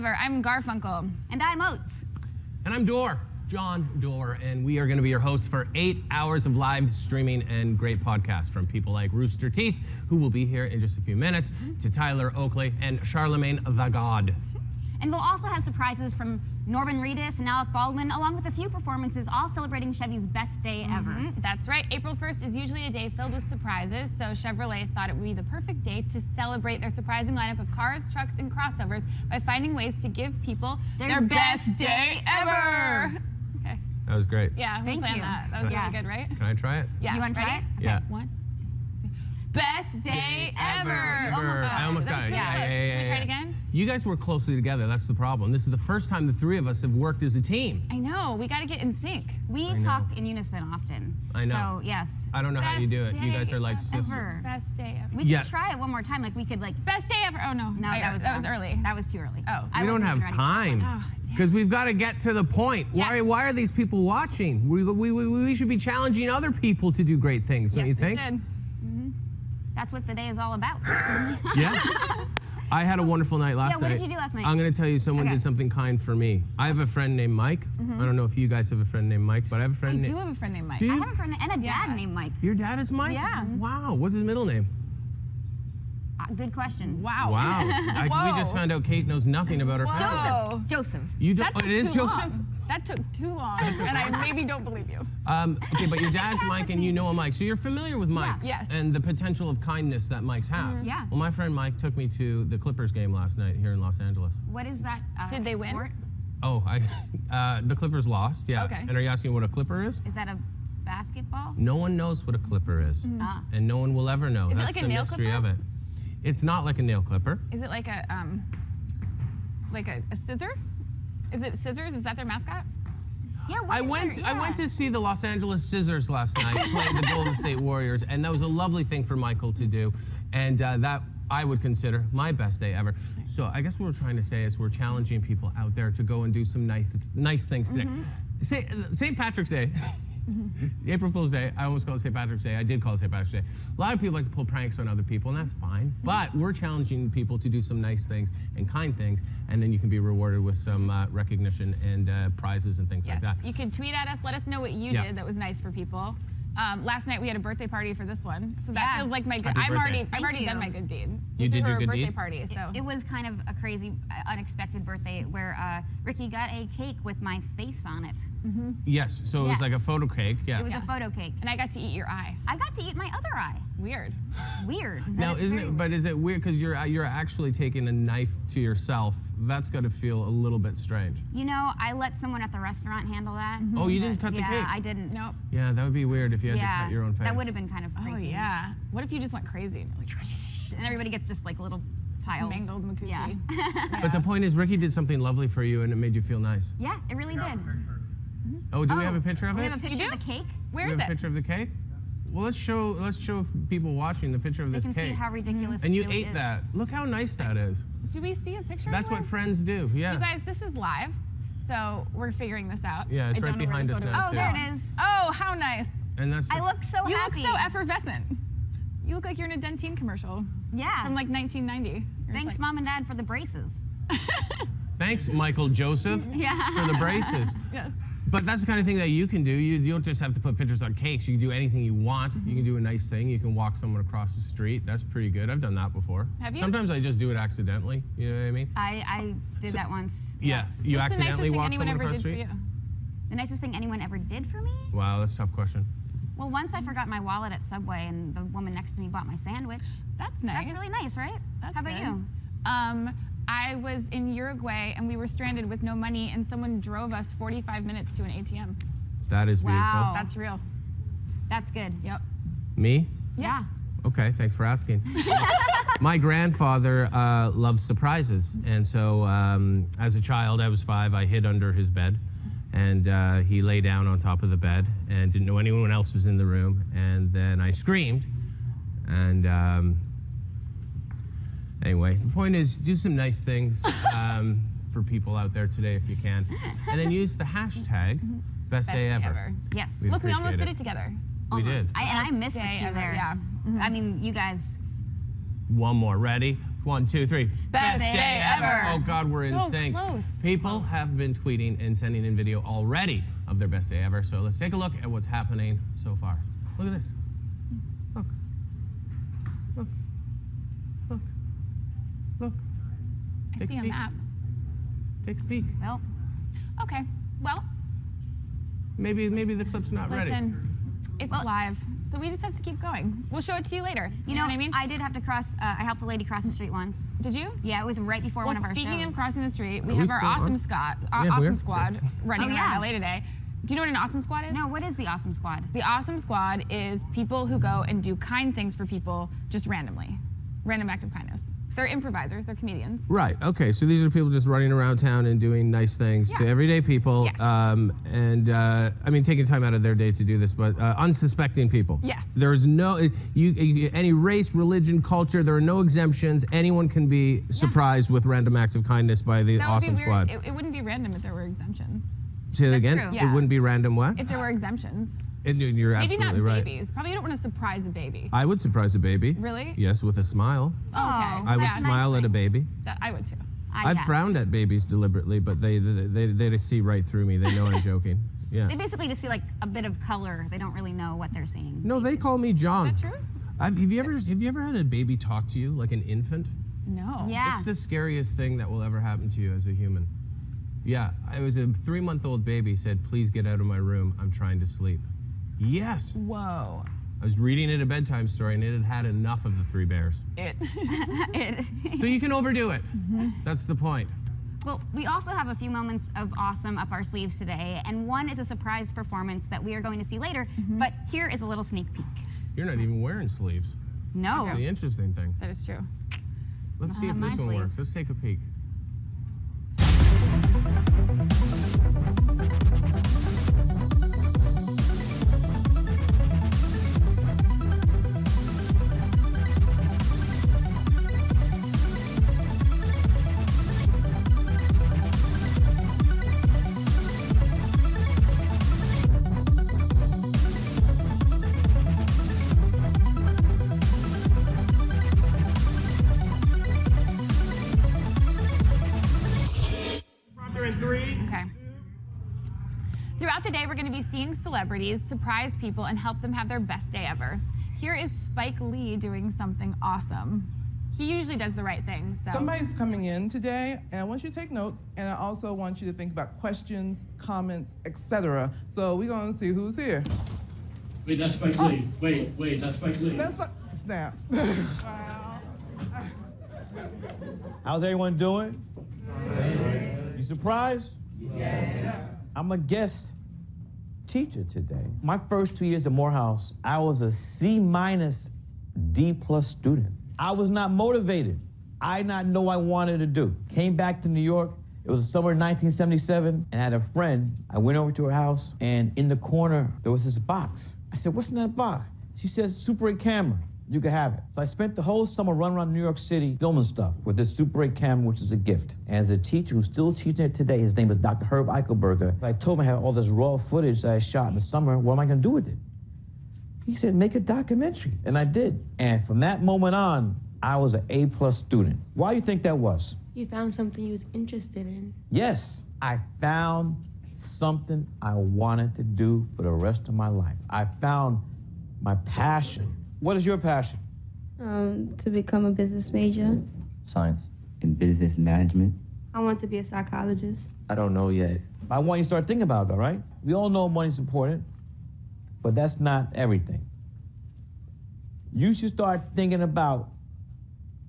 Ever. I'm Garfunkel. And I'm Oates. And I'm John Dorr, and we are going to be your hosts for 8 hours of live streaming and great podcasts from people like Rooster Teeth, who will be here in just a few minutes, to Tyler Oakley and Charlemagne the God. And we'll also have surprises from Norman Reedus and Alec Baldwin, along with a few performances, all celebrating Chevy's best day ever. That's right. April 1st is usually a day filled with surprises, so Chevrolet thought it would be the perfect day to celebrate their surprising lineup of cars, trucks, and crossovers by finding ways to give people their best day ever. Okay. That was great. Yeah, we planned that. That was really good, right? Can I try it? Yeah. You want to try it? Yeah. Okay, 1, 2, 3. Best day ever. I almost got it. Yeah. Should we try it again? You guys work closely together. That's the problem. This is the first time the three of us have worked as a team. I know. We got to get in sync. We talk in unison often. I know. So, yes. I don't know how you do it. You guys are like sisters. Best day ever. We could try it one more time. Like, we could, like... Best day ever. Oh, no. No, that was early. That was too early. Oh. We don't have time. Because we've got to get to the point. Yes. Why are these people watching? We should be challenging other people to do great things, don't you think? We should. That's what the day is all about. Yeah. I had a wonderful night last night. What did you do last night? I'm going to tell you, someone did something kind for me. I have a friend named Mike. I don't know if you guys have a friend named Mike, but I have a friend I do have a friend named Mike. Do you? I have a friend and a dad named Mike. Your dad is Mike? Yeah. Wow. What's his middle name? Good question. Wow. Wow. We just found out Kate knows nothing about her family. Joseph. You don't, That took it is too Joseph? long. That took too long, and I maybe don't believe you. Okay, but your dad's Mike and you know a Mike, so you're familiar with Mike Yes. and the potential of kindness that Mikes have. Yeah. Well, my friend Mike took me to the Clippers game last night here in Los Angeles. What is that? Did they win? sport? Oh, the Clippers lost, yeah. Okay. And are you asking what a Clipper is? Is that a basketball? No one knows what a Clipper is, and no one will ever know. Is it That's like a the nail mystery clipper? of it. It's not like a nail clipper. Is it like a scissor? Is it scissors? Is that their mascot? Yeah, I went to see the Los Angeles Scissors last night playing the Golden State Warriors, and that was a lovely thing for Michael to do, and that I would consider my best day ever. So I guess what we're trying to say is we're challenging people out there to go and do some nice things today. St. Patrick's Day. April Fool's Day. I almost called it St. Patrick's Day. I did call it St. Patrick's Day. A lot of people like to pull pranks on other people, and that's fine. But we're challenging people to do some nice things and kind things, and then you can be rewarded with some recognition and prizes and things like that. You can tweet at us. Let us know what you did that was nice for people. Last night we had a birthday party for this one, so that feels like my good. Happy birthday. I've already done my good deed. You did your good birthday deed? party. So It was kind of a crazy, unexpected birthday where Ricky got a cake with my face on it. Yes, so it was like a photo cake. Yeah. It was a photo cake. and I got to eat your eye. I got to eat my other eye. Weird. Weird. Now, That is very weird. is it weird because you're actually taking a knife to yourself? That's got to feel a little bit strange. You know, I let someone at the restaurant handle that. Oh, you didn't cut the cake? Yeah, I didn't. Nope. Yeah, that would be weird if you had to cut your own face. That would have been kind of Oh creepy. yeah. What if you just went crazy and like And everybody gets just like little tiles. mangled Makuchi? Yeah. But the point is, Ricky did something lovely for you, and it made you feel nice. Yeah, it really did. Oh, do we have a picture of We it? have a picture You of the cake. Where We is have a it? picture of the cake? Well, let's show people watching the picture of They this can cake. see how ridiculous And it you really ate is. that. Look how nice that is. Do we see a picture? That's what anywhere? friends do. Yeah. You guys, this is live, so we're figuring this out. Yeah, it's I right don't know where behind the us photo now, is. Oh, there it is. Oh, how nice. And that's I look so You happy. look so effervescent. You look like you're in a Dentine commercial Yeah. from like 1990. You're just Thanks, like- Mom and Dad, for the braces. Thanks, Michael Joseph, Yeah. for the braces. Yes. But that's the kind of thing that you can do. You don't just have to put pictures on cakes. You can do anything you want. You can do a nice thing. You can walk someone across the street. That's pretty good. I've done that before. Have you? Sometimes I just do it accidentally. You know what I mean? I did that once. Yeah. Yes. You What's the nicest accidentally thing walk anyone someone ever across the did street? for you? The nicest thing anyone ever did for me? Wow, that's a tough question. Well, once I forgot my wallet at Subway, and the woman next to me bought my sandwich. That's nice. That's really nice, right? That's How about good. you? I was in Uruguay and we were stranded with no money, and someone drove us 45 minutes to an ATM. That is beautiful. Wow. That's real. That's good. Yep. Me? Yeah. Okay, thanks for asking. My grandfather loves surprises, and so as a child, I was 5, I hid under his bed, and he lay down on top of the bed and didn't know anyone else was in the room, and then I screamed, and anyway, the point is, do some nice things for people out there today if you can, and then use the hashtag BestDayEver. Yes. We Look, we almost appreciate did it together. We Almost. did. I missed the Day cue ever, there. yeah. I mean, you guys. One more. Ready? 1, 2, 3. Best day ever. Oh God, we're in So sync. close. People have been tweeting and sending in video already of their best day ever. So let's take a look at what's happening so far. Look at this. Look. Look. Look. Look. I Take see a a peek. map. Take a peek. Well, Okay. Well, Maybe the clip's not ready. listen, it's live, so we just have to keep going. We'll show it to you later. You know what I mean? I did have to cross. I helped a lady cross the street once. Did you? Yeah, it was right before one of our speaking shows. of crossing the street, we Are we have our still awesome on? squad, Yeah, squad running Oh, around yeah. LA today. Do you know what an awesome squad is? No, what is the Awesome Squad? The awesome squad is people who go and do kind things for people just randomly. Random act of kindness. They're improvisers, they're comedians. Right. Okay. So these are people just running around town and doing nice things to Yeah. everyday people, Yes. I mean, taking time out of their day to do this, but unsuspecting people. Yes. There's no any race, religion, culture. There are no exemptions. Anyone can be surprised with random acts of kindness by the That would awesome be weird. squad. It wouldn't be random if there were exemptions. Say that That's again. true. Yeah. It wouldn't be random. What? If there were exemptions. You're Maybe not absolutely right. babies. Probably you don't want to surprise a baby. I would surprise a baby. Really? Yes, with a smile. Oh, okay. I would Yeah, smile at a baby. I would too. I've frowned at babies deliberately, but they just see right through me. They know I'm joking. Yeah. They basically just see like a bit of color. They don't really know what they're seeing. No, they call me John. Is that true? Have you ever had a baby talk to you like an infant? No. Yeah. It's the scariest thing that will ever happen to you as a human. Yeah, I was a 3-month-old baby said, "Please get out of my room. I'm trying to sleep." Yes. Whoa. I was reading it a bedtime story and it had had enough of the 3 bears. So you can overdo it. That's the point. Well, we also have a few moments of awesome up our sleeves today, and one is a surprise performance that we are going to see later, but here is a little sneak peek. You're not even wearing sleeves. No. That's the interesting thing. That is true. Let's see if my this one works. sleeves. Let's take a peek. Okay. Throughout the day, we're going to be seeing celebrities surprise people and help them have their best day ever. Here is Spike Lee doing something awesome. He usually does the right thing, so. Somebody's coming in today, and I want you to take notes, and I also want you to think about questions, comments, etc. So we're going to see who's here. Wait, that's Spike Lee. Wait, that's Spike Lee. That's what. Snap. How's everyone doing? You surprised? Yeah. I'm a guest teacher today. My first 2 years at Morehouse, I was a C- D+ student. I was not motivated. I did not know what I wanted to do. Came back to New York. It was the summer of 1977, and I had a friend. I went over to her house, and in the corner, there was this box. I said, "What's in that box?" She says, "Super 8 camera. You can have it." So I spent the whole summer running around New York City filming stuff with this Super 8 camera, which is a gift. And as a teacher who's still teaching it today, his name is Dr. Herb Eichelberger. I told him I had all this raw footage that I shot in the summer. What am I going to do with it? He said, "Make a documentary." And I did. And from that moment on, I was an A+ student. Why do you think that was? You found something you was interested in. Yes, I found something I wanted to do for the rest of my life. I found my passion. What is your passion? To become a business major. Science and business management. I want to be a psychologist. I don't know yet. I want you to start thinking about it, all right? We all know money's important, but that's not everything. You should start thinking about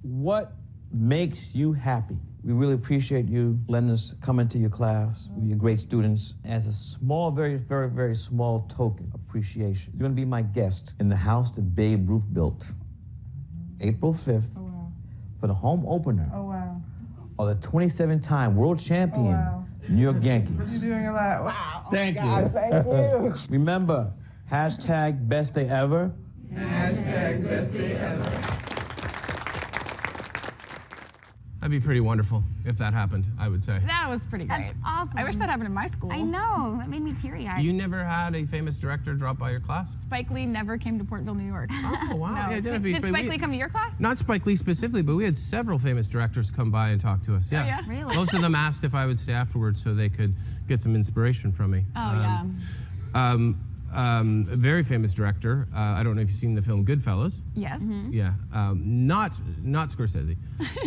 what makes you happy. We really appreciate you letting us come into your class. You're great students. As a small, very, very, very small token appreciation, you're gonna be my guest in the house that Babe Ruth built, April 5th, for the home opener of the 27-time world champion, New York Yankees. You're doing a lot. Wow. Thank you. Thank you. Remember, #BestDayEver. #BestDayEver. That'd be pretty wonderful if that happened, I would say. That was pretty great. That's awesome. I wish that happened in my school. I know. That made me teary-eyed. You never had a famous director drop by your class? Spike Lee never came to Portville, New York. Oh, wow. No. Yeah, it Did but Spike Lee come to your class? Not Spike Lee specifically, but we had several famous directors come by and talk to us. Yeah. Oh, yeah? Really? Most of them asked if I would stay afterwards so they could get some inspiration from me. Oh, A very famous director. I don't know if you've seen the film Goodfellas. Yes. Yeah, not Scorsese,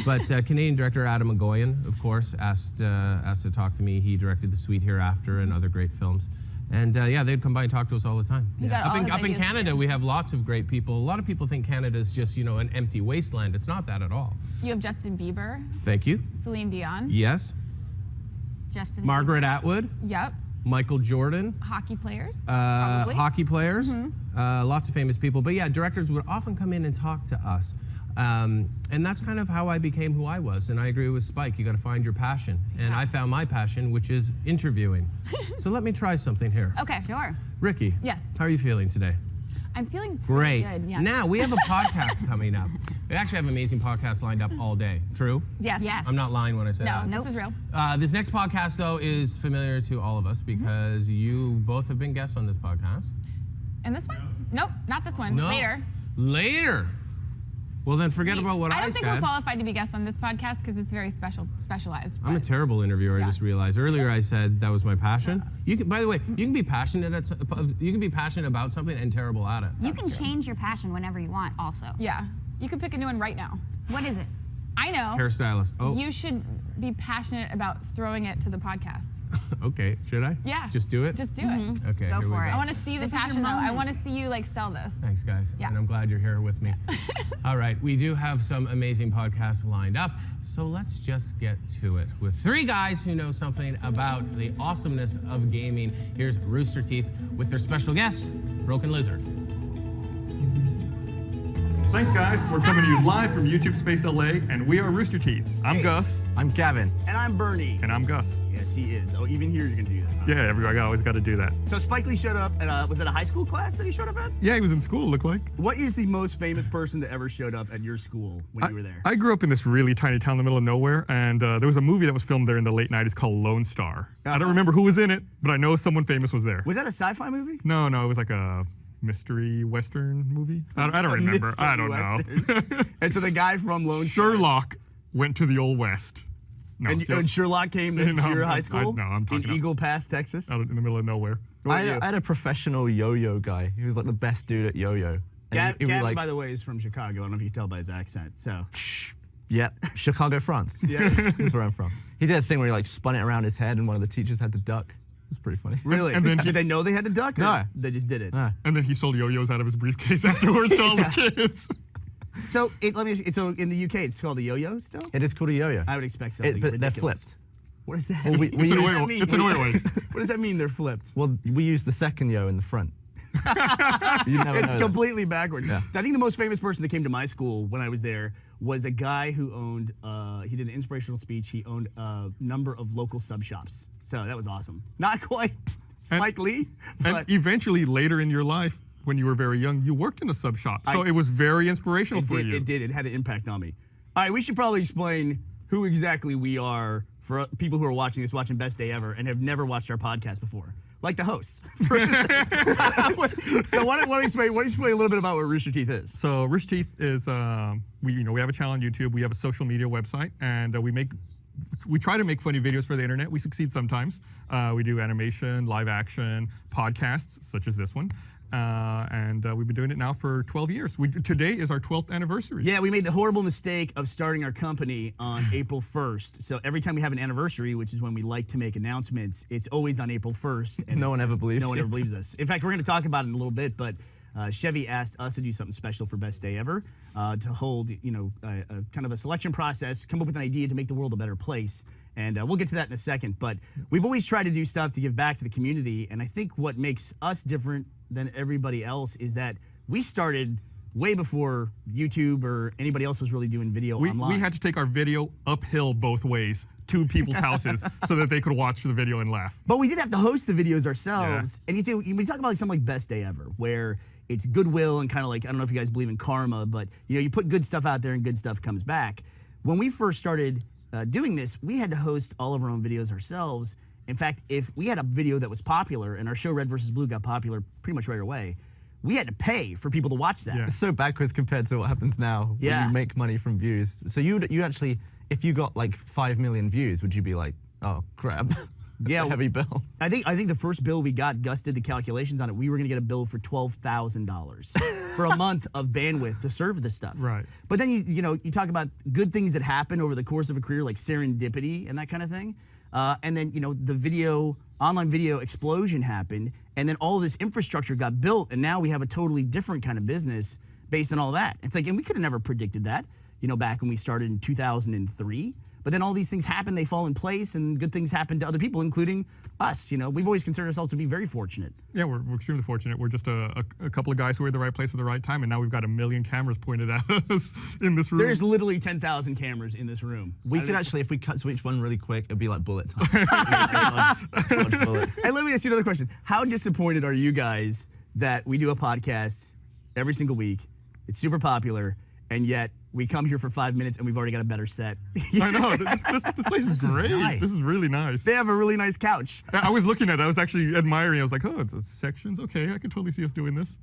but Canadian director Adam McGoyan, of course, asked to talk to me. He directed The Sweet Hereafter and other great films. And yeah, they'd come by and talk to us all the time. got all his Up in ideas from Canada, you. we have lots of great people. A lot of people think Canada is just, an empty wasteland. It's not that at all. You have Justin Bieber, Thank you. Celine Dion. Yes. Justin Margaret Atwood, Yep. Michael Jordan, Hockey players. Probably. hockey players, lots of famous people. But yeah, directors would often come in and talk to us. And that's kind of how I became who I was. And I agree with Spike, you got to find your passion. And I found my passion, which is interviewing. So let me try something here. Okay. Sure. Ricky, Yes. how are you feeling today? I'm feeling Great. pretty good. Yeah. Now, we have a podcast coming up. We actually have an amazing podcast lined up all day. True? Yes. Yes. I'm not lying when I say No, that. this is real. This next podcast, though, is familiar to all of us because you both have been guests on this podcast. And this one? Nope, not this one. No. Later. Later? Well, then forget about what I don't think we're said. qualified to be guests on this podcast because it's very specialized. I'm a but- terrible interviewer. Yeah. I just realized earlier I said that was my passion. You can, by the way, you can be passionate about something and terrible at it. You can change your passion whenever you want also. Yeah. You could pick a new one right now. What is it? I know. Hairstylist. Oh, You should be passionate about throwing it to the podcast. okay. Should I? Yeah. Just do it? Just do it. Okay, Go here we for go. it. I want to see the This is your passion though. I moment. want to see you sell this. Thanks, guys. Yeah. And I'm glad you're here with me. All right, we do have some amazing podcasts lined up. So let's just get to it with three guys who know something about the awesomeness of gaming. Here's Rooster Teeth with their special guest, Broken Lizard. Thanks, guys. We're coming to you live from YouTube Space LA, and we are Rooster Teeth. I'm Gus. I'm Gavin. And I'm Burnie. And I'm Gus. Yes, he is. Oh, even here you're gonna do that. Huh? Yeah, I always got to do that. So Spike Lee showed up at was that a high school class that he showed up at? Yeah, he was in school, looked like. What is the most famous person that ever showed up at your school when you were there? I grew up in this really tiny town in the middle of nowhere, and there was a movie that was filmed there in the late 90s called Lone Star. I don't remember who was in it, but I know someone famous was there. Was that a sci-fi movie? No, it was like a mystery Western movie. I don't remember. I don't know. And so the guy from Lone Star. Sherlock went to the Old West. No, And Sherlock came to your high school? I'm talking in Eagle Pass, Texas? out in the middle of nowhere. I had a professional yo-yo guy. He was like the best dude at yo-yo. And he'd be Gavin, like, by the way, is from Chicago. I don't know if you can tell by his accent. So, yeah, Chicago, France. yeah. That's where I'm from. He did a thing where he like spun it around his head and one of the teachers had to duck. It was pretty funny. Really? And then- Did they know they had to duck? Or No. They just did it. No. And then he sold yo-yos out of his briefcase afterwards to all the kids. So, so in the UK, it's called a yo-yo still? It is called a yo-yo. I would expect something But they're ridiculous. flipped. What does that Well, mean? we It's an use- oil. It's an oil. What does that mean? They're flipped. Well, we use the second yo in the front. You never It's know that. completely backwards. Yeah. I think the most famous person that came to my school when I was there was a guy who owned, he did an inspirational speech. He owned a number of local sub shops. So that was awesome. Not quite Spike Lee, And but eventually, later in your life, when you were very young, you worked in a sub shop. So it was very inspirational for you. it did. It had an impact on me. All right, we should probably explain who exactly we are for people who are watching this, watching Best Day Ever, and have never watched our podcast before, like the hosts. So why don't you explain a little bit about what Rooster Teeth is? So Rooster Teeth is we have a channel on YouTube. We have a social media website, and we try to make funny videos for the internet. We succeed sometimes. We do animation, live action, podcasts such as this one. And we've been doing it now for 12 years. Today is our 12th anniversary. Yeah, we made the horrible mistake of starting our company on April 1st. So every time we have an anniversary, which is when we like to make announcements, it's always on April 1st. And No one ever believes No one you. ever believes us. In fact, we're going to talk about it in a little bit, but Chevy asked us to do something special for Best Day Ever, to hold, a kind of a selection process, come up with an idea to make the world a better place. And we'll get to that in a second. But we've always tried to do stuff to give back to the community. And I think what makes us different than everybody else is that we started way before YouTube or anybody else was really doing video online. We had to take our video uphill both ways to people's houses so that they could watch the video and laugh. But we did have to host the videos ourselves. Yeah. And we talk about something like Best Day Ever, where it's goodwill and kind of like, I don't know if you guys believe in karma, but you put good stuff out there and good stuff comes back. when we first started doing this, we had to host all of our own videos ourselves. In fact, if we had a video that was popular and our show Red vs. Blue got popular pretty much right away, we had to pay for people to watch that. Yeah. It's so backwards compared to what happens now. Yeah. When you make money from views. So you actually, if you got like 5 million views, would you be like, oh crap? Yeah, a heavy bill. I think the first bill we got, Gus did the calculations on it. We were going to get a bill for $12,000 for a month of bandwidth to serve this stuff. Right. But then you talk about good things that happen over the course of a career, like serendipity and that kind of thing. And then the online video explosion happened, and then all this infrastructure got built, and now we have a totally different kind of business based on all that. It's like, and we could have never predicted that, back when we started in 2003. But then all these things happen, they fall in place, and good things happen to other people, including us. We've always considered ourselves to be very fortunate. Yeah, we're extremely fortunate. We're just a couple of guys who were at the right place at the right time, and now we've got 1 million cameras pointed at us in this room. There's literally 10,000 cameras in this room. We could actually, if we cut to each one really quick, it'd be like bullet time. Dodge bullets. Hey, let me ask you another question. How disappointed are you guys that we do a podcast every single week? It's super popular, and yet we come here for 5 minutes and we've already got a better set. I know. This place is great. Nice. This is really nice. They have a really nice couch. I was looking at it. I was actually admiring. I was like, oh, it's sections. Okay, I could totally see us doing this.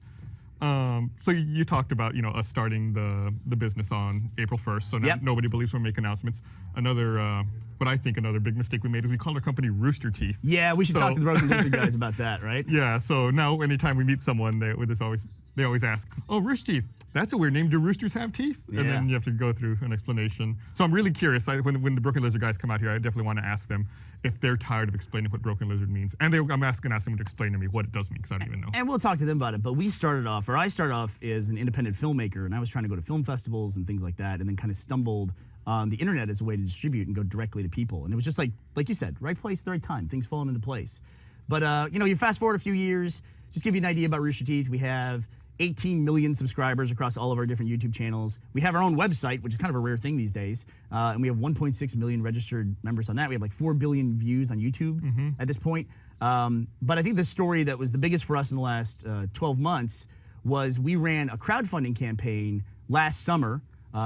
So you talked about, us starting the business on April 1st. So now nobody believes when we make announcements. Another, what I think another big mistake we made is we called our company Rooster Teeth. Yeah, we should talk to the Broken Lizard guys about that, right? Yeah. So now anytime we meet someone, they always ask, oh, Rooster Teeth. That's a weird name. Do roosters have teeth? Yeah. And then you have to go through an explanation. So I'm really curious. When the Broken Lizard guys come out here, I definitely want to ask them if they're tired of explaining what Broken Lizard means. And I'm going to ask them to explain to me what it does mean, because I don't even know. And we'll talk to them about it. But I started off as an independent filmmaker, and I was trying to go to film festivals and things like that, and then kind of stumbled on the internet as a way to distribute and go directly to people. And it was just like you said, right place, the right time, things falling into place. But, you fast forward a few years, just give you an idea about Rooster Teeth. We have 18 million subscribers across all of our different YouTube channels. We have our own website, which is kind of a rare thing these days. And we have 1.6 million registered members on that. We have like 4 billion views on YouTube at this point. But I think the story that was the biggest for us in the last 12 months was we ran a crowdfunding campaign last summer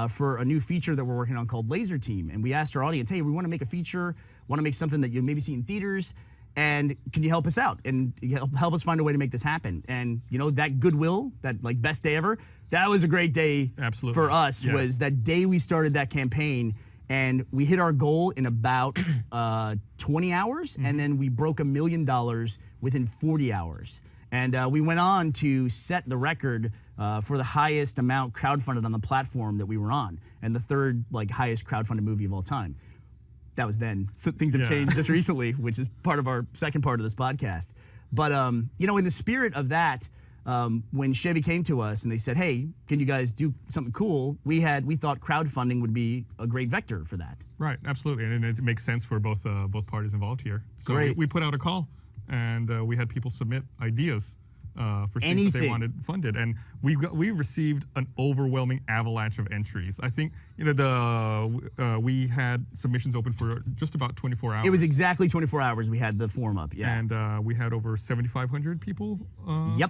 for a new feature that we're working on called Laser Team. And we asked our audience, hey, we want to make a feature, want to make something that you'll maybe see in theaters, and can you help us out and help us find a way to make this happen? And that goodwill, that like best day ever, that was a great day for us. Yeah. Was that day we started that campaign, and we hit our goal in about 20 hours, and then we broke $1 million within 40 hours. And we went on to set the record for the highest amount crowdfunded on the platform that we were on, and the third highest crowdfunded movie of all time. That was then. So things have changed just recently, which is part of our second part of this podcast. But, in the spirit of that, when Chevy came to us and they said, hey, can you guys do something cool? We thought crowdfunding would be a great vector for that. Right, absolutely. And it makes sense for both parties involved here. So we put out a call, and we had people submit ideas for things that they wanted funded, and we received an overwhelming avalanche of entries. I think we had submissions open for just about 24 hours. It was exactly 24 hours we had the form up. Yeah, and we had over 7,500 people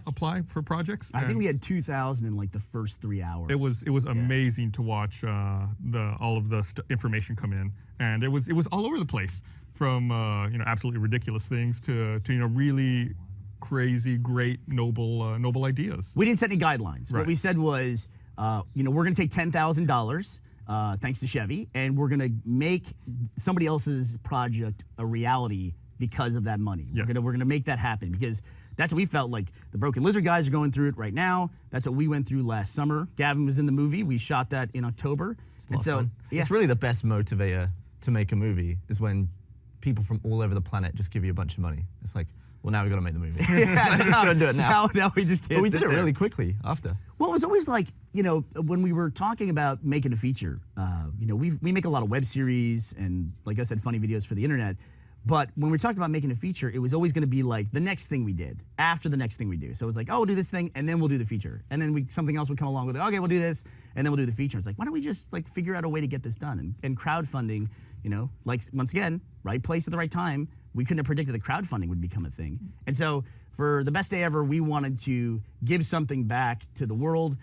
apply for projects. I think we had 2,000 in the first 3 hours. It was amazing to watch all of the information come in, and it was all over the place, from absolutely ridiculous things to really crazy, great, noble ideas. We didn't set any guidelines. Right. What we said was, we're going to take $10,000, thanks to Chevy, and we're going to make somebody else's project a reality because of that money. Yes. We're going to make that happen, because that's what we felt like. The Broken Lizard guys are going through it right now. That's what we went through last summer. Gavin was in the movie. We shot that in October. It's really the best motivator to make a movie is when people from all over the planet just give you a bunch of money. It's like, well, now we've got to make the movie. Yeah, just got to do it now. Now we just can't. But we did it there. really quickly after. Well, it was always like, when we were talking about making a feature, we make a lot of web series and, like I said, funny videos for the internet. But when we talked about making a feature, it was always going to be like the next thing we did after the next thing we do. So it was like, oh, we'll do this thing, and then we'll do the feature. And then something else would come along with it. Okay, we'll do this, and then we'll do the feature. It's like, why don't we just figure out a way to get this done? And crowdfunding, once again, right place at the right time. We couldn't have predicted that crowdfunding would become a thing. And so for the best day ever, we wanted to give something back to the world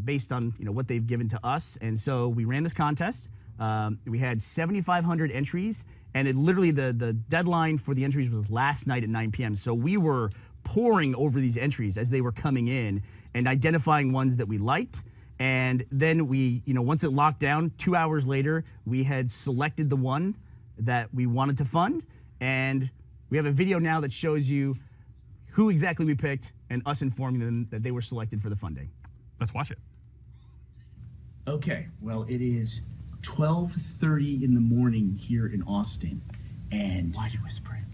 based on what they've given to us. And so we ran this contest. We had 7,500 entries, and it literally the deadline for the entries was last night at 9 p.m. So we were poring over these entries as they were coming in and identifying ones that we liked. And then we, once it locked down, 2 hours later, we had selected the one that we wanted to fund. And we have a video now that shows you who exactly we picked and us informing them that they were selected for the funding. Let's watch it. Okay, well, it is 12:30 in the morning here in Austin, and why are you whispering?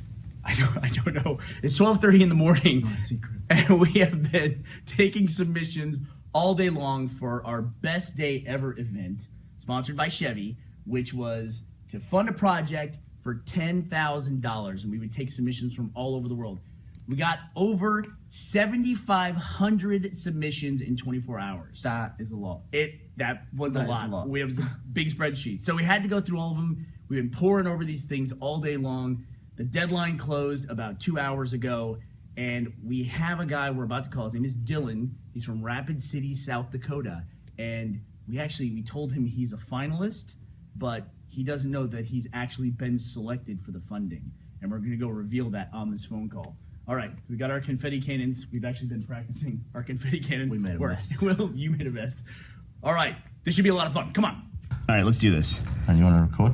I don't know. It's 12:30 in the morning, not a secret. And we have been taking submissions all day long for our Best Day Ever event, sponsored by Chevy, which was to fund a project for $10,000, and we would take submissions from all over the world. We got over 7,500 submissions in 24 hours. That is a lot. That was a lot. It was a big spreadsheet. So we had to go through all of them. We've been poring over these things all day long. The deadline closed about 2 hours ago, and we have a guy we're about to call. His name is Dylan. He's from Rapid City, South Dakota, and we told him he's a finalist, but he doesn't know that he's actually been selected for the funding, and we're going to go reveal that on this phone call. All right, we got our confetti cannons. We've actually been practicing our confetti cannon. We made a mess. Well, you made a mess. All right, this should be a lot of fun. Come on. All right, let's do this. And you want to record?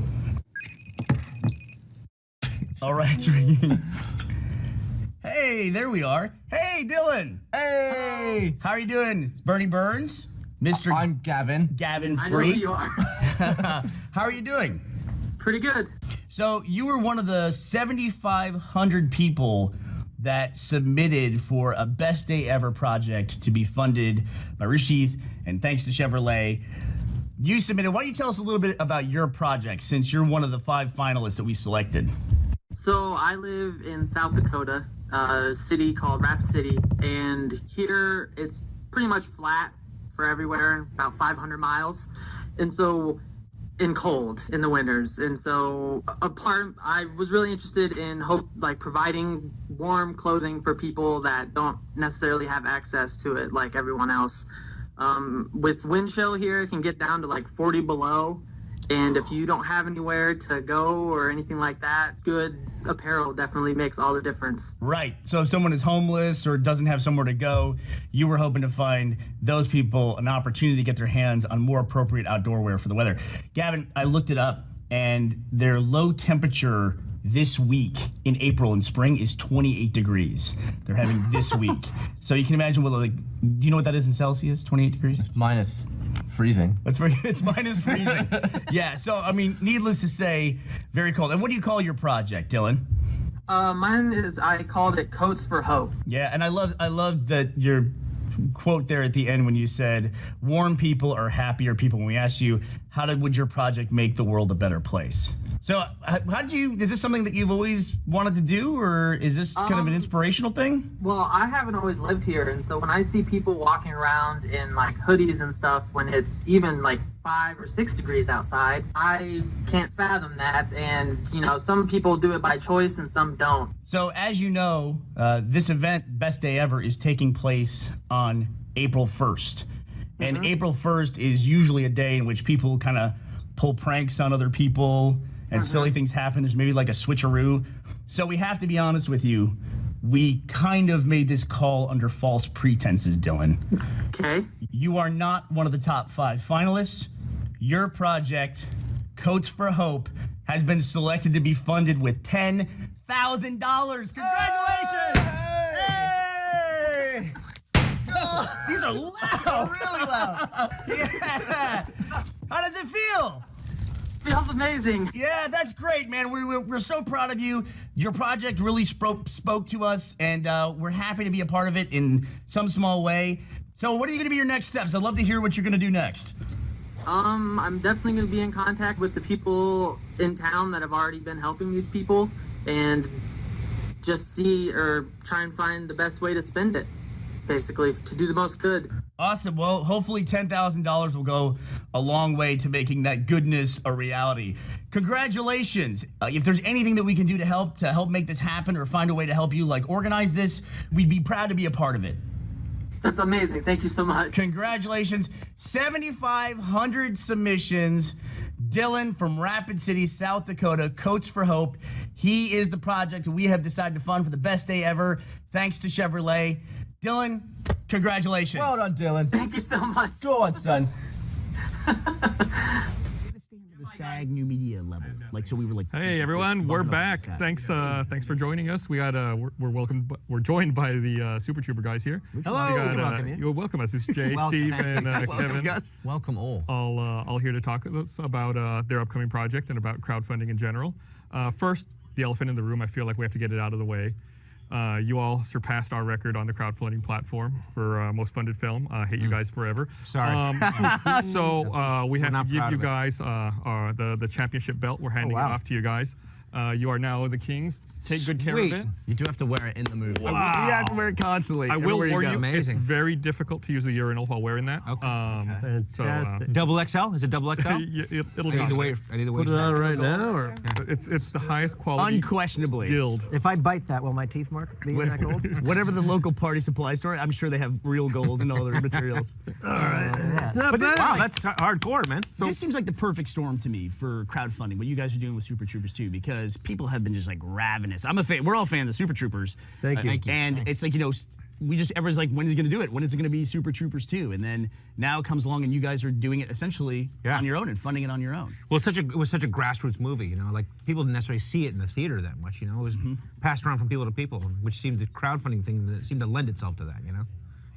All right, it's ringing. Hey, there we are. Hey, Dylan. Hey! How are you doing? It's Bernie Burns, Mr. I'm Gavin. Gavin I know Free. who you are. How are you doing? Pretty good. So you were one of the 7,500 people that submitted for a Best Day Ever project to be funded by Rooster Teeth, and thanks to Chevrolet. You submitted. Why don't you tell us a little bit about your project, since you're one of the 5 finalists that we selected? So I live in South Dakota, a city called Rapid City, and here it's pretty much flat for everywhere, about 500 miles, and so in cold in the winters. And so I was really interested in providing warm clothing for people that don't necessarily have access to it like everyone else. With wind chill here, it can get down to like 40 below. And if you don't have anywhere to go or anything like that, good apparel definitely makes all the difference. Right. So if someone is homeless or doesn't have somewhere to go, you were hoping to find those people an opportunity to get their hands on more appropriate outdoor wear for the weather. Gavin, I looked it up, and their low temperature this week in April and spring is 28 degrees. They're having this week. So you can imagine do you know what that is in Celsius, 28 degrees? It's minus freezing. It's minus freezing. Yeah, so I mean, needless to say, very cold. And what do you call your project, Dylan? I called it Coats for Hope. Yeah, and I love that your quote there at the end when you said, warm people are happier people. When we asked you, would your project make the world a better place? So is this something that you've always wanted to do, or is this kind of an inspirational thing? Well, I haven't always lived here, and so when I see people walking around in like hoodies and stuff when it's even like 5 or 6 degrees outside, I can't fathom that. And some people do it by choice and some don't. So as you know, this event, Best Day Ever, is taking place on April 1st. And April 1st is usually a day in which people kind of pull pranks on other people and silly things happen. There's maybe like a switcheroo. So we have to be honest with you. We kind of made this call under false pretenses, Dylan. Okay. You are not one of the top 5 finalists. Your project, Coats for Hope, has been selected to be funded with $10,000. Congratulations! Hey! Oh, these are loud, really loud. Yeah. How does it feel? Feels amazing. Yeah, that's great, man. We're so proud of you. Your project really spoke to us, and we're happy to be a part of it in some small way. So what are you going to be your next steps? I'd love to hear what you're going to do next. I'm definitely going to be in contact with the people in town that have already been helping these people and just try and find the best way to spend it, basically, to do the most good. Awesome. Well, hopefully $10,000 will go a long way to making that goodness a reality. Congratulations. If there's anything that we can do to help make this happen or find a way to help you organize this, we'd be proud to be a part of it. That's amazing. Thank you so much. Congratulations. 7,500 submissions. Dylan from Rapid City, South Dakota, Coats for Hope. He is the project we have decided to fund for the best day ever, thanks to Chevrolet. Dylan, congratulations. Well done, Dylan. Thank you so much. Go on, son. The SAG new media level, like so we were like. Hey everyone, we're back. Thanks for joining us. We got we're joined by the Super Trooper guys here. Hello. You're welcome us. It's Jay, Steve, and Kevin. Welcome all. All here to talk with us about their upcoming project and about crowdfunding in general. First, the elephant in the room. I feel like we have to get it out of the way. You all surpassed our record on the crowdfunding platform for most funded film. Hate you guys forever. Sorry. So we have to give you guys the championship belt. We're handing it off to you guys. You are now the kings. Take good care of it. You do have to wear it in the movie. Wow. You have to wear it constantly. I will warn you, Amazing. it's very difficult to use a urinal while wearing that. Okay. Fantastic. Double XL? Is it double XL? It'll be. I need to wait. Put it on right now, or it's the highest quality. Unquestionably. Guild. if I bite that, will my teeth mark be that gold? Whatever the local party supply store, I'm sure they have real gold and all their materials. All right. Wow, that's hardcore, man. So this seems like the perfect storm to me for crowdfunding. What you guys are doing with Super Troopers too, because people have been just like ravenous. I'm a fan. We're all fans of the Super Troopers. Thank you. And it's like, you know, everyone's like, when is he going to do it? When is it going to be Super Troopers 2? And then now it comes along and you guys are doing it essentially on your own and funding it on your own. Well, it was such a grassroots movie, you know, like people didn't necessarily see it in the theater that much, you know, it was passed around from people to people, which seemed the crowdfunding thing that seemed to lend itself to that, you know.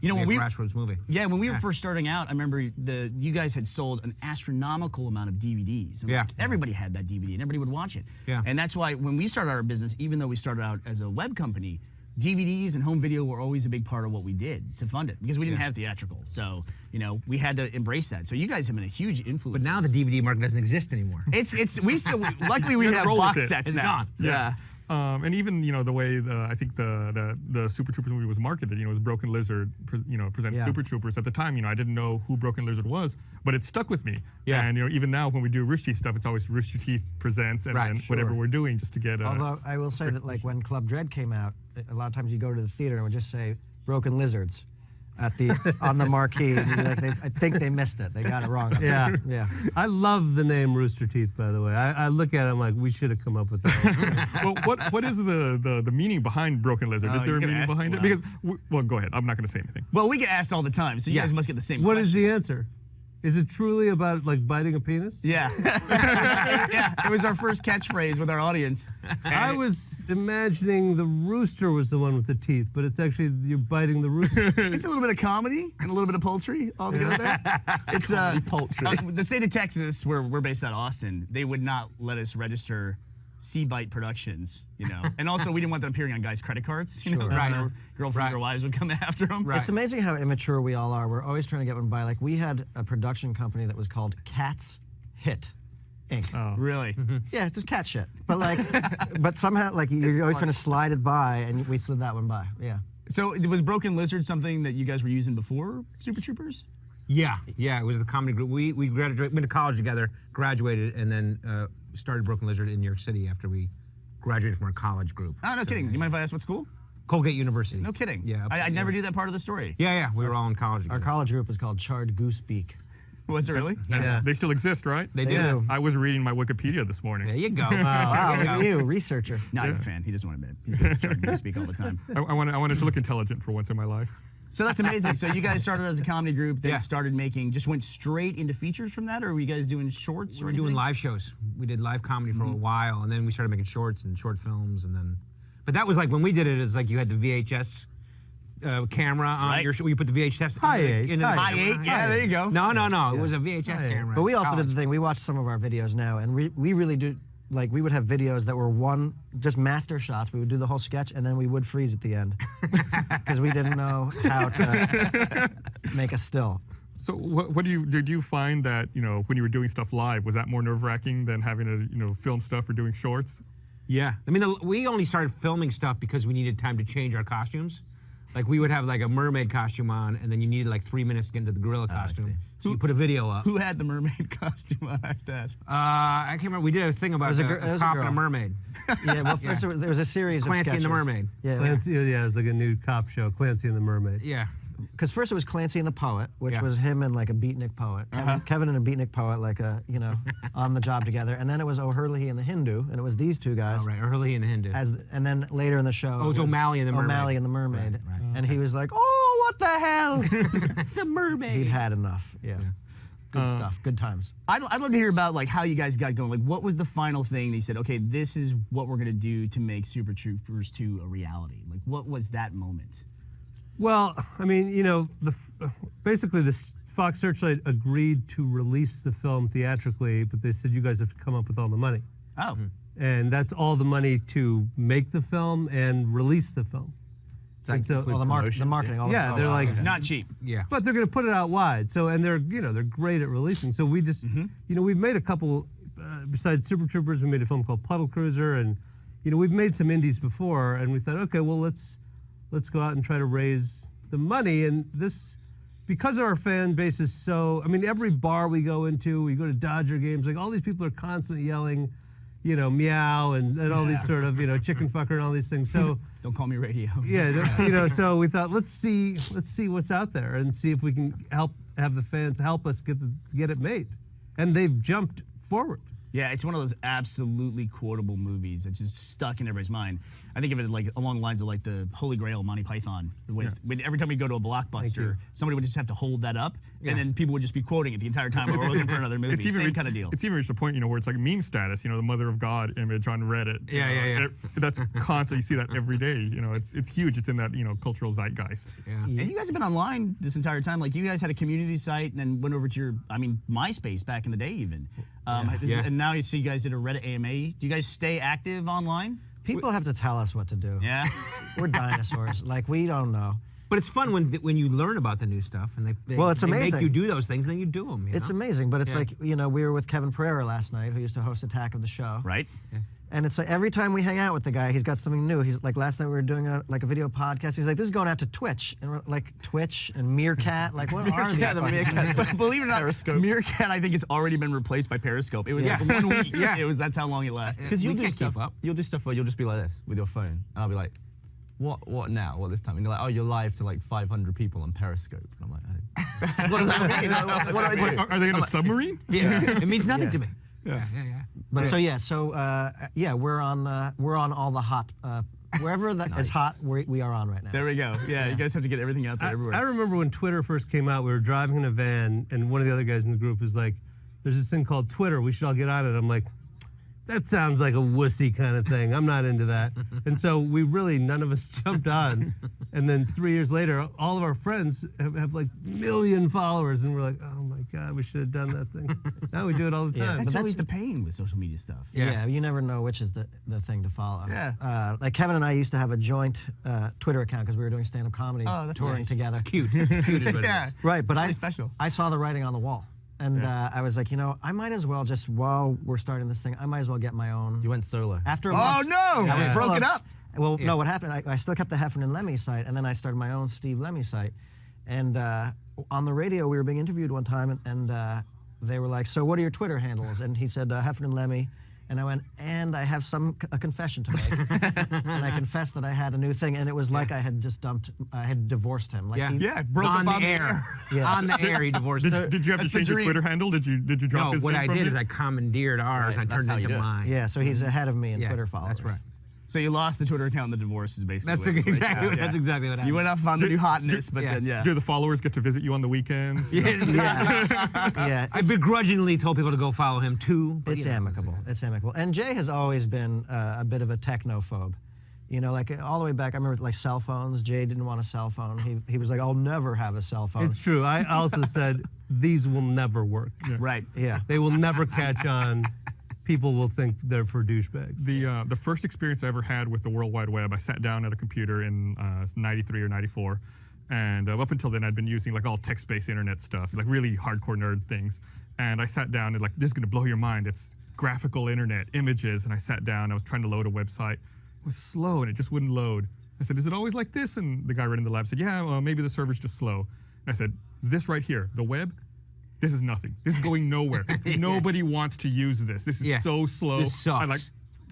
You know, when we grassroots movie. Yeah, when we were first starting out, I remember you guys had sold an astronomical amount of DVDs. And like, everybody had that DVD and everybody would watch it. Yeah. And that's why when we started our business, even though we started out as a web company, DVDs and home video were always a big part of what we did to fund it because we didn't have theatrical. So, you know, we had to embrace that. So you guys have been a huge influence. But now the DVD market doesn't exist anymore. Luckily we have box sets it's now. gone. Yeah. And even, you know, the way I think the Super Troopers movie was marketed, you know, it was Broken Lizard, presents Super Troopers. At the time, you know, I didn't know who Broken Lizard was, but it stuck with me. Yeah. And, you know, even now when we do Rooster Teeth stuff, it's always Rooster Teeth presents and then whatever we're doing just to get Although I will say that, like, when Club Dread came out, a lot of times you go to the theater and it would just say Broken Lizards on the marquee. And you'd be like, I think they missed it. They got it wrong. Yeah. I love the name Rooster Teeth, by the way. I look at it, I'm like, we should have come up with that. Well, what is the meaning behind Broken Lizard? Is there a meaning behind it? Because, well, go ahead. I'm not going to say anything. Well, we get asked all the time, so you guys must get the same What question. is the answer? Is it truly about, like, biting a penis? Yeah. Yeah, it was our first catchphrase with our audience. I was imagining the rooster was the one with the teeth, but it's actually you're biting the rooster. It's a little bit of comedy and a little bit of poultry all together. It's poultry. The state of Texas, where we're based out of Austin, they would not let us register C-Bite Productions, you know. And also, we didn't want them appearing on guys' credit cards. You know, their girlfriends or wives would come after them. It's amazing how immature we all are. We're always trying to get one by. Like, we had a production company that was called Cat's Hit Inc. Oh. Really? Yeah, just cat shit. But like, but somehow, like, you're always trying to slide it by, and we slid that one by. Yeah. So was Broken Lizard something that you guys were using before Super Troopers? Yeah, it was the comedy group. We graduated, went to college together, graduated, and then started Broken Lizard in New York City after we graduated from our college group. Oh, no kidding. You mind if I ask what school? Colgate University. No kidding. Yeah. I never knew that part of the story. Yeah. We were all in college together. Our college group was called Charred Goose Beak. Was it really? Yeah. They still exist, right? They do. I was reading my Wikipedia this morning. There you go. Wow, look at you, researcher. No, he's a fan. He doesn't want to admit it. He does Charred Goose Beak all the time. I wanted to look intelligent for once in my life. So that's amazing. So you guys started as a comedy group, then just went straight into features from that, or were you guys doing shorts? We were doing live shows. We did live comedy for a while, and then we started making shorts and short films, and then. But that was like when we did it. It's like you had the VHS camera on your show. You put the VHS. High eight. Yeah, there you go. No. It was a VHS camera. But we also did the thing. We watched some of our videos now, and we really do. Like, we would have videos that were just master shots. We would do the whole sketch, and then we would freeze at the end because we didn't know how to make a still. So did you find that, you know, when you were doing stuff live, was that more nerve-wracking than having to, you know, film stuff or doing shorts? Yeah. I mean, we only started filming stuff because we needed time to change our costumes. Like, we would have like a mermaid costume on, and then you needed like 3 minutes to get into the gorilla costume. So you put a video up. Who had the mermaid costume on? I have to ask. I can't remember. We did a thing about a cop and a mermaid. Yeah, well, there was a series Clancy of sketches. and the Mermaid. Yeah, it was like a new cop show, Clancy and the Mermaid. Yeah. because first it was Clancy and the Poet, which was him and like a beatnik poet. Kevin and a beatnik poet, like on the job together. And then it was O'Hurley and the Hindu, and it was these two guys. Oh, right, O'Hurley and the Hindu. And then later in the show, Oh, it's O'Malley and the Mermaid. O'Malley and the Mermaid. Right. And he was like, "Oh, what the hell?" The mermaid. He'd had enough. Yeah. Good stuff. Good times. I'd love to hear about like how you guys got going. Like, what was the final thing that you said? Okay, this is what we're gonna do to make Super Troopers 2 a reality. Like, what was that moment? Well, I mean, basically the Fox Searchlight agreed to release the film theatrically, but they said you guys have to come up with all the money. Oh. And that's all the money to make the film and release the film. All the marketing. All yeah, they're like not cheap. Yeah, but they're going to put it out wide. So, and they're great at releasing. So we just we've made a couple. Besides Super Troopers, we made a film called Puddle Cruiser, and we've made some indies before. And we thought, okay, well let's go out and try to raise the money. And this, because our fan base is so, I mean, every bar we go into, we go to Dodger games, like all these people are constantly yelling, meow and all these sort of, chicken fucker and all these things. So don't call me radio. Yeah, so we thought let's see what's out there and see if we can have the fans help us get it made, and they've jumped forward. Yeah, it's one of those absolutely quotable movies that's just stuck in everybody's mind. I think of it like along the lines of like the Holy Grail of Monty Python. When every time we go to a blockbuster, somebody would just have to hold that up, and then people would just be quoting it the entire time, or we're looking for another movie. Same kind of deal. It's even reached a point, where it's like meme status. The Mother of God image on Reddit. Yeah. That's constant. You see that every day. It's huge. It's in that cultural zeitgeist. Yeah. And you guys have been online this entire time. Like, you guys had a community site and then went over to your, MySpace back in the day even. And now you see you guys did a Reddit AMA. Do you guys stay active online? People have to tell us what to do. Yeah. We're dinosaurs. Like, we don't know. But it's fun when you learn about the new stuff and they it's amazing. Make you do those things, and then you do them. It's amazing, but it's like, we were with Kevin Pereira last night, who used to host Attack of the Show. Right. Yeah. And it's like every time we hang out with the guy, he's got something new. He's like, last night we were doing a video podcast. He's like, this is going out to Twitch. And we're like, Twitch and Meerkat? Like, what are these? Yeah, the Meerkat. But believe it or not, Periscope. Meerkat, I think, has already been replaced by Periscope. It was like 1 week. That's how long it lasted. Because you'll do stuff where you'll just be like this with your phone. And I'll be like, what now? What this time? And you're like, oh, you're live to like 500 people on Periscope. And I'm like, what does that mean? What do I do? Are they in a submarine? Yeah. It means nothing to me. Yeah. But we're on all the hot wherever that is hot. We are on right now. There we go. Yeah, you guys have to get everything out there everywhere. I remember when Twitter first came out, we were driving in a van, and one of the other guys in the group was like, "There's this thing called Twitter. We should all get on it." I'm like, that sounds like a wussy kind of thing. I'm not into that. And so none of us jumped on. And then 3 years later, all of our friends have like 1 million followers. And we're like, oh my God, we should have done that thing. Now we do it all the time. That's always the pain with social media stuff. Yeah, you never know which is the thing to follow. Yeah. Like Kevin and I used to have a joint Twitter account because we were doing stand-up comedy touring together. It's cute. It's cute is what it is. Right, but really special. I saw the writing on the wall. And I was like, I might as well just, while we're starting this thing, I might as well get my own. You went solo. After a month, we broke it up. Well, no, what happened, I still kept the Heffernan Lemmy site, and then I started my own Steve Lemmy site. And on the radio, we were being interviewed one time, and they were like, so what are your Twitter handles? And he said, Heffernan Lemmy. And I went, and I have a confession to make. And I confessed that I had a new thing, and it was like I had just I had divorced him. Like broke on up the air. On the air, he divorced him. Did you have to change your Twitter handle? Did you drop his name? No, what I did is I commandeered ours and I turned it into mine. Yeah, so he's ahead of me in Twitter followers. That's right. So you lost the Twitter account and the divorce is basically that's exactly what happened. You went off on the new hotness, but then do the followers get to visit you on the weekends? Yeah. I begrudgingly told people to go follow him too. It's amicable. It's amicable. And Jay has always been a bit of a technophobe. Like all the way back, I remember like cell phones. Jay didn't want a cell phone. He was like, I'll never have a cell phone. It's true. I also said these will never work. Right. Yeah. They will never catch on. People will think they're for douchebags. The first experience I ever had with the World Wide Web, I sat down at a computer in 93 or 94, and up until then I'd been using like all text-based internet stuff, like really hardcore nerd things. And I sat down and like, this is gonna blow your mind. It's graphical internet, images, and I sat down, I was trying to load a website. It was slow and it just wouldn't load. I said, is it always like this? And the guy right in the lab said, yeah, well, maybe the server's just slow. And I said, this right here, the web, this is nothing. This is going nowhere. Nobody wants to use this. This is so slow. This sucks. I like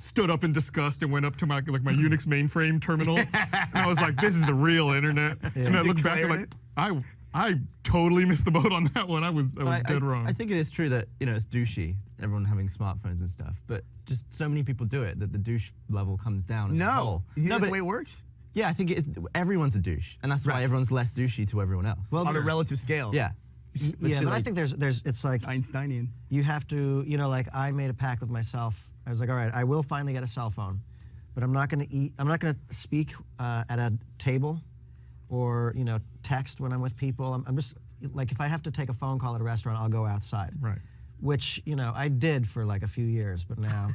stood up in disgust and went up to my Unix mainframe terminal. And I was like, this is the real internet. Yeah. And I looked back and like, I totally missed the boat on that one. I was dead wrong. I think it is true that, it's douchey, everyone having smartphones and stuff, but just so many people do it that the douche level comes down. No. You think that's the way it works? Yeah, I think everyone's a douche, and that's why everyone's less douchey to everyone else. Well, on a relative scale. Yeah. Yeah, but I think it's like Einsteinian. You have to, like I made a pact with myself. I was like, all right, I will finally get a cell phone, but I'm not going to speak at a table or, text when I'm with people. I'm just like, if I have to take a phone call at a restaurant, I'll go outside. Right. Which, I did for like a few years, but now,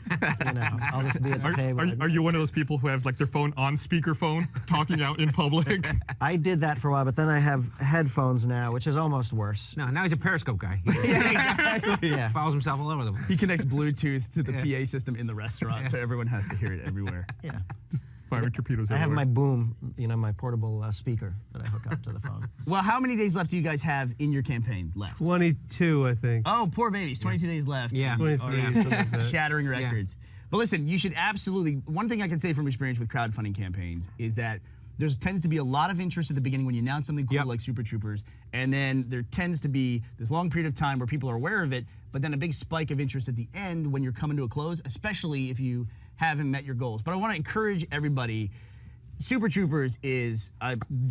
I'll just be at the table. Are you one of those people who has like their phone on speakerphone talking out in public? I did that for a while, but then I have headphones now, which is almost worse. No, now he's a Periscope guy. Yeah, exactly. Yeah. Follows himself all over the place. He connects Bluetooth to the PA system in the restaurant, so everyone has to hear it everywhere. Yeah. Just firing torpedoes I have everywhere. my boom, my portable speaker that I hook up to the phone. Well, how many days left do you guys have in your campaign left? 22, I think. Oh, poor babies. 22 days left. Yeah. 23. Shattering records. But listen, you should absolutely, one thing I can say from experience with crowdfunding campaigns is that there tends to be a lot of interest at the beginning when you announce something cool like Super Troopers, and then there tends to be this long period of time where people are aware of it, but then a big spike of interest at the end when you're coming to a close, especially if you haven't met your goals. But I want to encourage everybody, Super Troopers is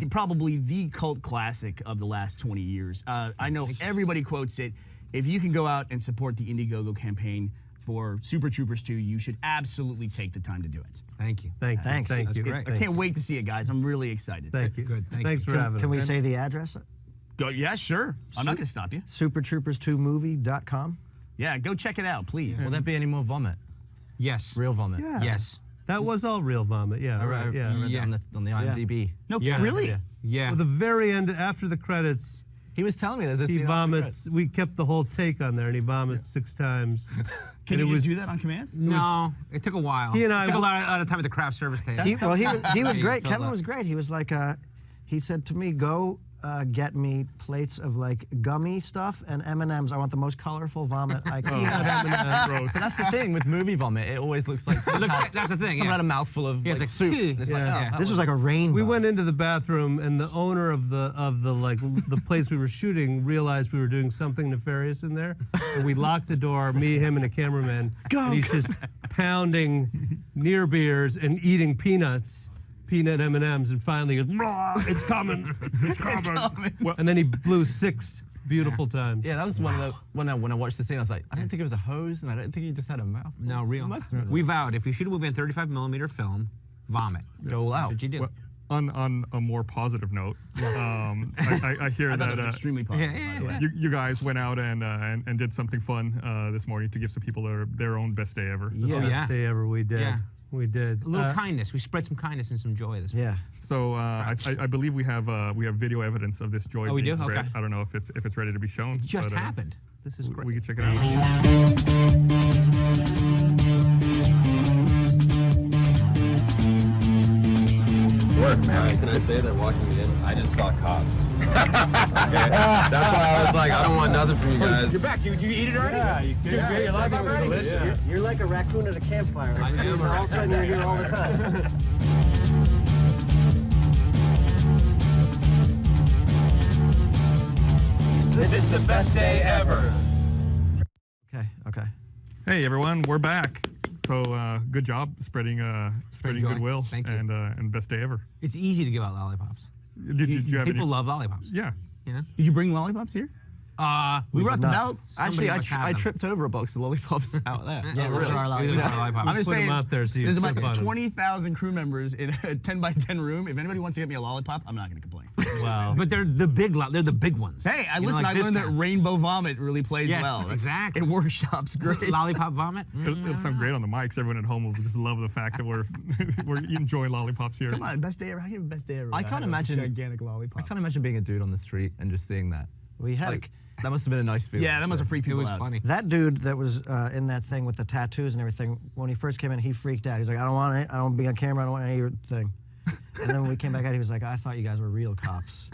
probably the cult classic of the last 20 years. I know everybody quotes it. If you can go out and support the Indiegogo campaign for Super Troopers 2, you should absolutely take the time to do it. Thank you. Thanks. Thank you. great. I can't wait to see it, guys. I'm really excited. Thank you. Good. Thanks for having us. Can we say the address? Go, yeah, sure. I'm not going to stop you. SuperTroopers2movie.com. Yeah, go check it out, please. Will there be any more vomit? Yes. Real vomit? Yeah. Yes. That was all real vomit, yeah. I read that on the IMDb. No, Yeah. really? Yeah. At the very end, after the credits, He was telling me there's a he scene after the vomits. We kept the whole take on there, and he vomits 6 times. Can And you it just was- do that on command? No, it took a while. He and I took a w- lot of time at the craft service table. He was great. Filled Kevin up. was great. He was like, he said to me, go get me plates of like gummy stuff and M&Ms. I want the most colorful vomit I can. Gross. But that's the thing with movie vomit. It always looks like It looks like, that's the thing. someone Yeah. had a mouthful of Yeah, like, it's soup. like, And it's yeah. like, oh, Yeah. that This was like a rainbow. We went into the bathroom, and the owner of the place we were shooting realized we were doing something nefarious in there, and we locked the door. Me, him, and a cameraman. And he's just pounding near beers and eating peanut M&Ms, and finally he goes, "Mwah, it's coming, it's coming." And then he blew 6 beautiful times. Yeah, that was one of the when I watched the scene, I was like, I don't think it was a hose, and I don't think he just had a mouth. No, real. Must have been. We vowed if you shoot a movie in 35mm film, vomit. Go all That's out. what you do. Well, on a more positive note, I hear I thought that that's extremely popular, by the way. you guys went out and did something fun this morning to give some people their own best day ever. The best day ever we did. Yeah. We did. A little kindness. We spread some kindness and some joy this morning. So I believe we have video evidence of this joy Oh, we being do? spread. Okay. I don't know if it's ready to be shown. It just but, happened. This is great. We can check it Work, man. Can I say that walking in, I just saw cops. Okay? That's why I was like, I don't want nothing from you guys. You're back. You eat it already? Yeah, you did. You like it? Was delicious. You're like a raccoon at a campfire. I am. All of a sudden, you're here all the time. This is the best day ever. Okay. Hey everyone, we're back. So good job spreading joy. goodwill Thank you. and best day ever. It's easy to give out lollipops. Did you have People any? love lollipops. Yeah. Yeah. Did you bring lollipops here? We brought the belt. Actually, must have I them. tripped over a box of lollipops out there. Yeah, those really. are our lollipops. These are our lollipops. I'm just Put 'em saying, out there so you there's can about flip on 'em. 20,000 crew members in a 10 by 10 room. If anybody wants to get me a lollipop, I'm not going to complain. Wow. But they're the big ones. Hey, You know, listen, like I this learned that kind. rainbow vomit really plays Yes, well. exactly. It workshops great. Lollipop vomit. It'll sound great on the mics. Everyone at home will just love the fact that we're enjoying lollipops here. Come on, best day ever. How can you have best day ever? I without can't having a imagine gigantic lollipop. I can't imagine being a dude on the street and just seeing that. We had Like, that must have been a nice feeling. Yeah, that must have freaked people out. Funny. that dude that was in that thing with the tattoos and everything. When he first came in, he freaked out. He's like, I don't want it. I don't want to be on camera. I don't want any of your thing. And then when we came back out, he was like, I thought you guys were real cops.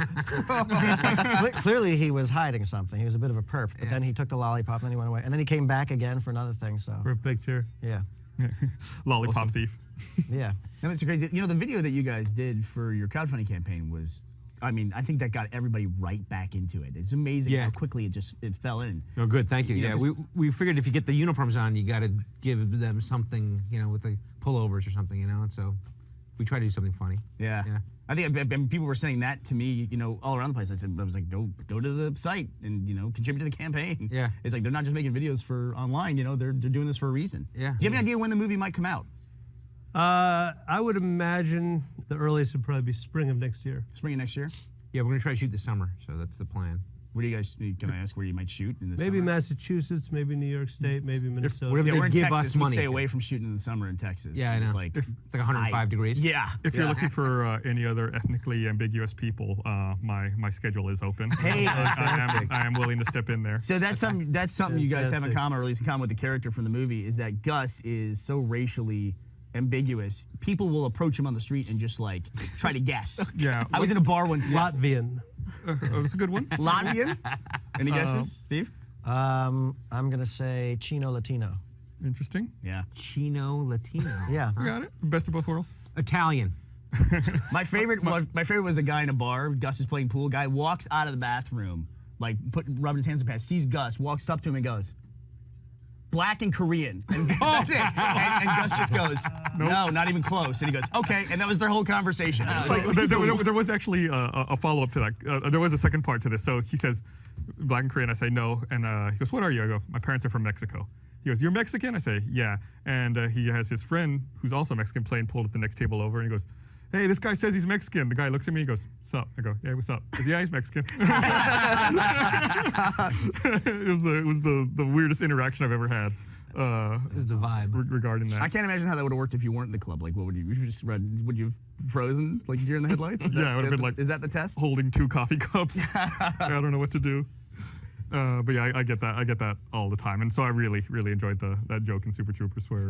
Clearly, he was hiding something. He was a bit of a perp. But then he took the lollipop and then he went away. And then he came back again for another thing. So For a picture. yeah. Lollipop thief. Yeah. No, it's crazy. You know, the video that you guys did for your crowdfunding campaign was, I mean, I think that got everybody right back into it. It's amazing how quickly it fell in. Oh, good. Thank you. You know, Yeah, we figured if you get the uniforms on, you got to give them something, you know, with the pullovers or something, you know. And so we try to do something funny. Yeah. I think people were saying that to me, you know, all around the place. I was like, go to the site and, you know, contribute to the campaign. Yeah. It's like they're not just making videos for online, you know, they're doing this for a reason. Yeah. Do you have any idea when the movie might come out? I would imagine the earliest would probably be spring of next year. Spring of next year? Yeah, we're going to try to shoot this summer, so that's the plan. Where do you guys, can I ask where you might shoot in the summer? Maybe Massachusetts, maybe New York State, maybe Minnesota. whatever we're in give Texas. us We money stay to. away from shooting in the summer in Texas. Yeah, I know. It's like, It's like 105 degrees. Yeah. If you're looking for any other ethnically ambiguous people, my schedule is open. Hey. I am willing to step in there. So that's something you guys have in common, or at least in common with the character from the movie, is that Gus is so racially ambiguous. People will approach him on the street and just like try to guess. Yeah. I was in a bar one. Latvian. That's a good one. Latvian? Any guesses, Steve? I'm gonna say Chino Latino. Interesting. Yeah. Chino Latino. Yeah. You got it. Best of both worlds. Italian. My favorite was a guy in a bar. Gus is playing pool. Guy walks out of the bathroom, like rubbing his hands in the past. Sees Gus, walks up to him and goes, "Black and Korean," and that's it. And Gus just goes, "No, not even close." And he goes, "Okay," and that was their whole conversation. There was actually a follow-up to that. There was a second part to this. So he says, "Black and Korean." I say, "No," and he goes, "What are you?" I go, "My parents are from Mexico." He goes, "You're Mexican?" I say, "Yeah." And he has his friend who's also Mexican playing pool at the next table over, and he goes, "Hey, this guy says he's Mexican." The guy looks at me and goes, "What's up?" I go, "Yeah, what's up?" He goes, "Yeah, he's Mexican." It was the weirdest interaction I've ever had. It was the vibe regarding that. I can't imagine how that would have worked if you weren't in the club. Like, what would you just run? Would you have frozen like during the headlights? Yeah, it would have been like. Is that the test? Holding 2 coffee cups. I don't know what to do. But yeah, I get that. I get that all the time, and so I really enjoyed that joke in Super Troopers where.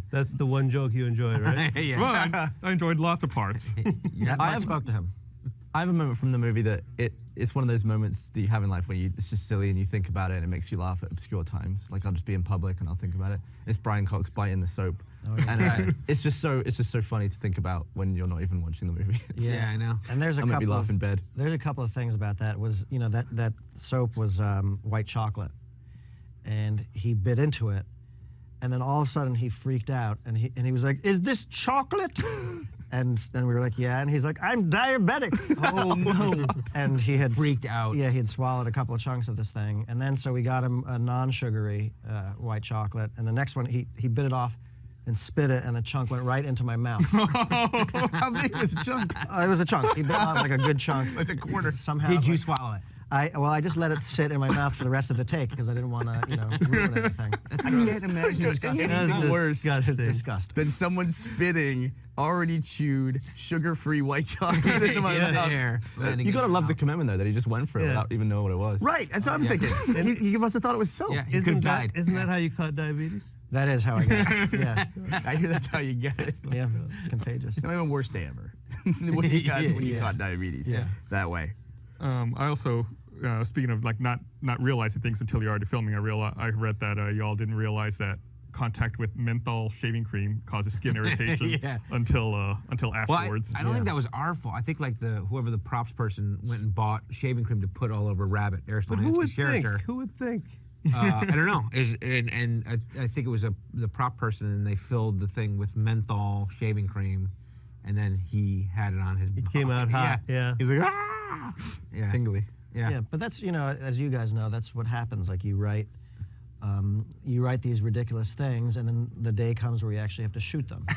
That's the one joke you enjoyed, right? Yeah. Well, I enjoyed lots of parts. Yeah, I spoke to him. I have a moment from the movie that it's one of those moments that you have in life where it's just silly and you think about it and it makes you laugh at obscure times. Like I'll just be in public and I'll think about it. It's Brian Cox biting the soap, and it's just so funny to think about when you're not even watching the movie. Yeah, I know. And there's a I'll make me couple laugh in bed. There's a couple of things about that. Was that soap was white chocolate, and he bit into it, and then all of a sudden he freaked out and he was like, "Is this chocolate?" And then we were like, "Yeah," and he's like, "I'm diabetic." Oh no! And he had freaked out. Yeah, he had swallowed a couple of chunks of this thing, and then so we got him a non-sugary white chocolate, and the next one he bit it off and spit it, and the chunk went right into my mouth. How big was the chunk? It was a chunk. He bit off like a good chunk. Like a quarter. Somehow. Did you swallow it? I just let it sit in my mouth for the rest of the take because I didn't want to, ruin anything. I can't imagine anything worse than someone spitting already chewed, sugar-free white chocolate into my mouth. You gotta love the commitment though that he just went for it without even knowing what it was. Right, that's what I'm thinking. He must have thought it was soap. Yeah, he could have died. Isn't that how you caught diabetes? That is how I got it. Yeah. I hear that's how you get it. Yeah, contagious. Not even worst day ever. when you got diabetes that way. I also, speaking of like not realizing things until you're already filming, I read that y'all didn't realize that contact with menthol shaving cream causes skin irritation until afterwards. Well, I don't think that was our fault. I think like whoever the props person went and bought shaving cream to put all over Rabbit, Aristotle character. Who would think? I don't know. I think it was the prop person, and they filled the thing with menthol shaving cream, and then he had it on his. It came out hot. Yeah. He was like, ah! Yeah. Tingly. Yeah, but that's as you guys know, that's what happens. Like you write these ridiculous things, and then the day comes where you actually have to shoot them.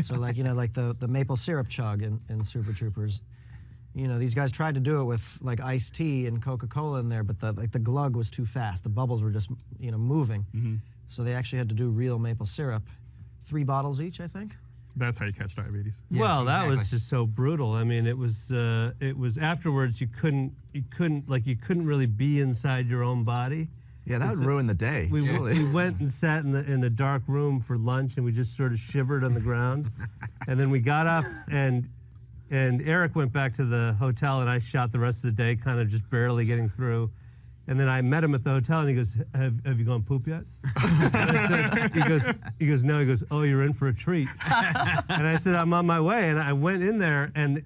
So like like the maple syrup chug in Super Troopers. These guys tried to do it with like iced tea and Coca-Cola in there, but the glug was too fast. The bubbles were just moving. Mm-hmm. So they actually had to do real maple syrup, 3 bottles each, I think. That's how you catch diabetes. Yeah, well, that was just so brutal. I mean, it was afterwards you couldn't really be inside your own body. Yeah, that would ruin the day. We went and sat in a dark room for lunch, and we just sort of shivered on the ground. And then we got up, and Eric went back to the hotel, and I shot the rest of the day, kind of just barely getting through. And then I met him at the hotel, and he goes, "Have you gone poop yet?" And I said, he goes, "No." He goes, "Oh, you're in for a treat." And I said, "I'm on my way." And I went in there, and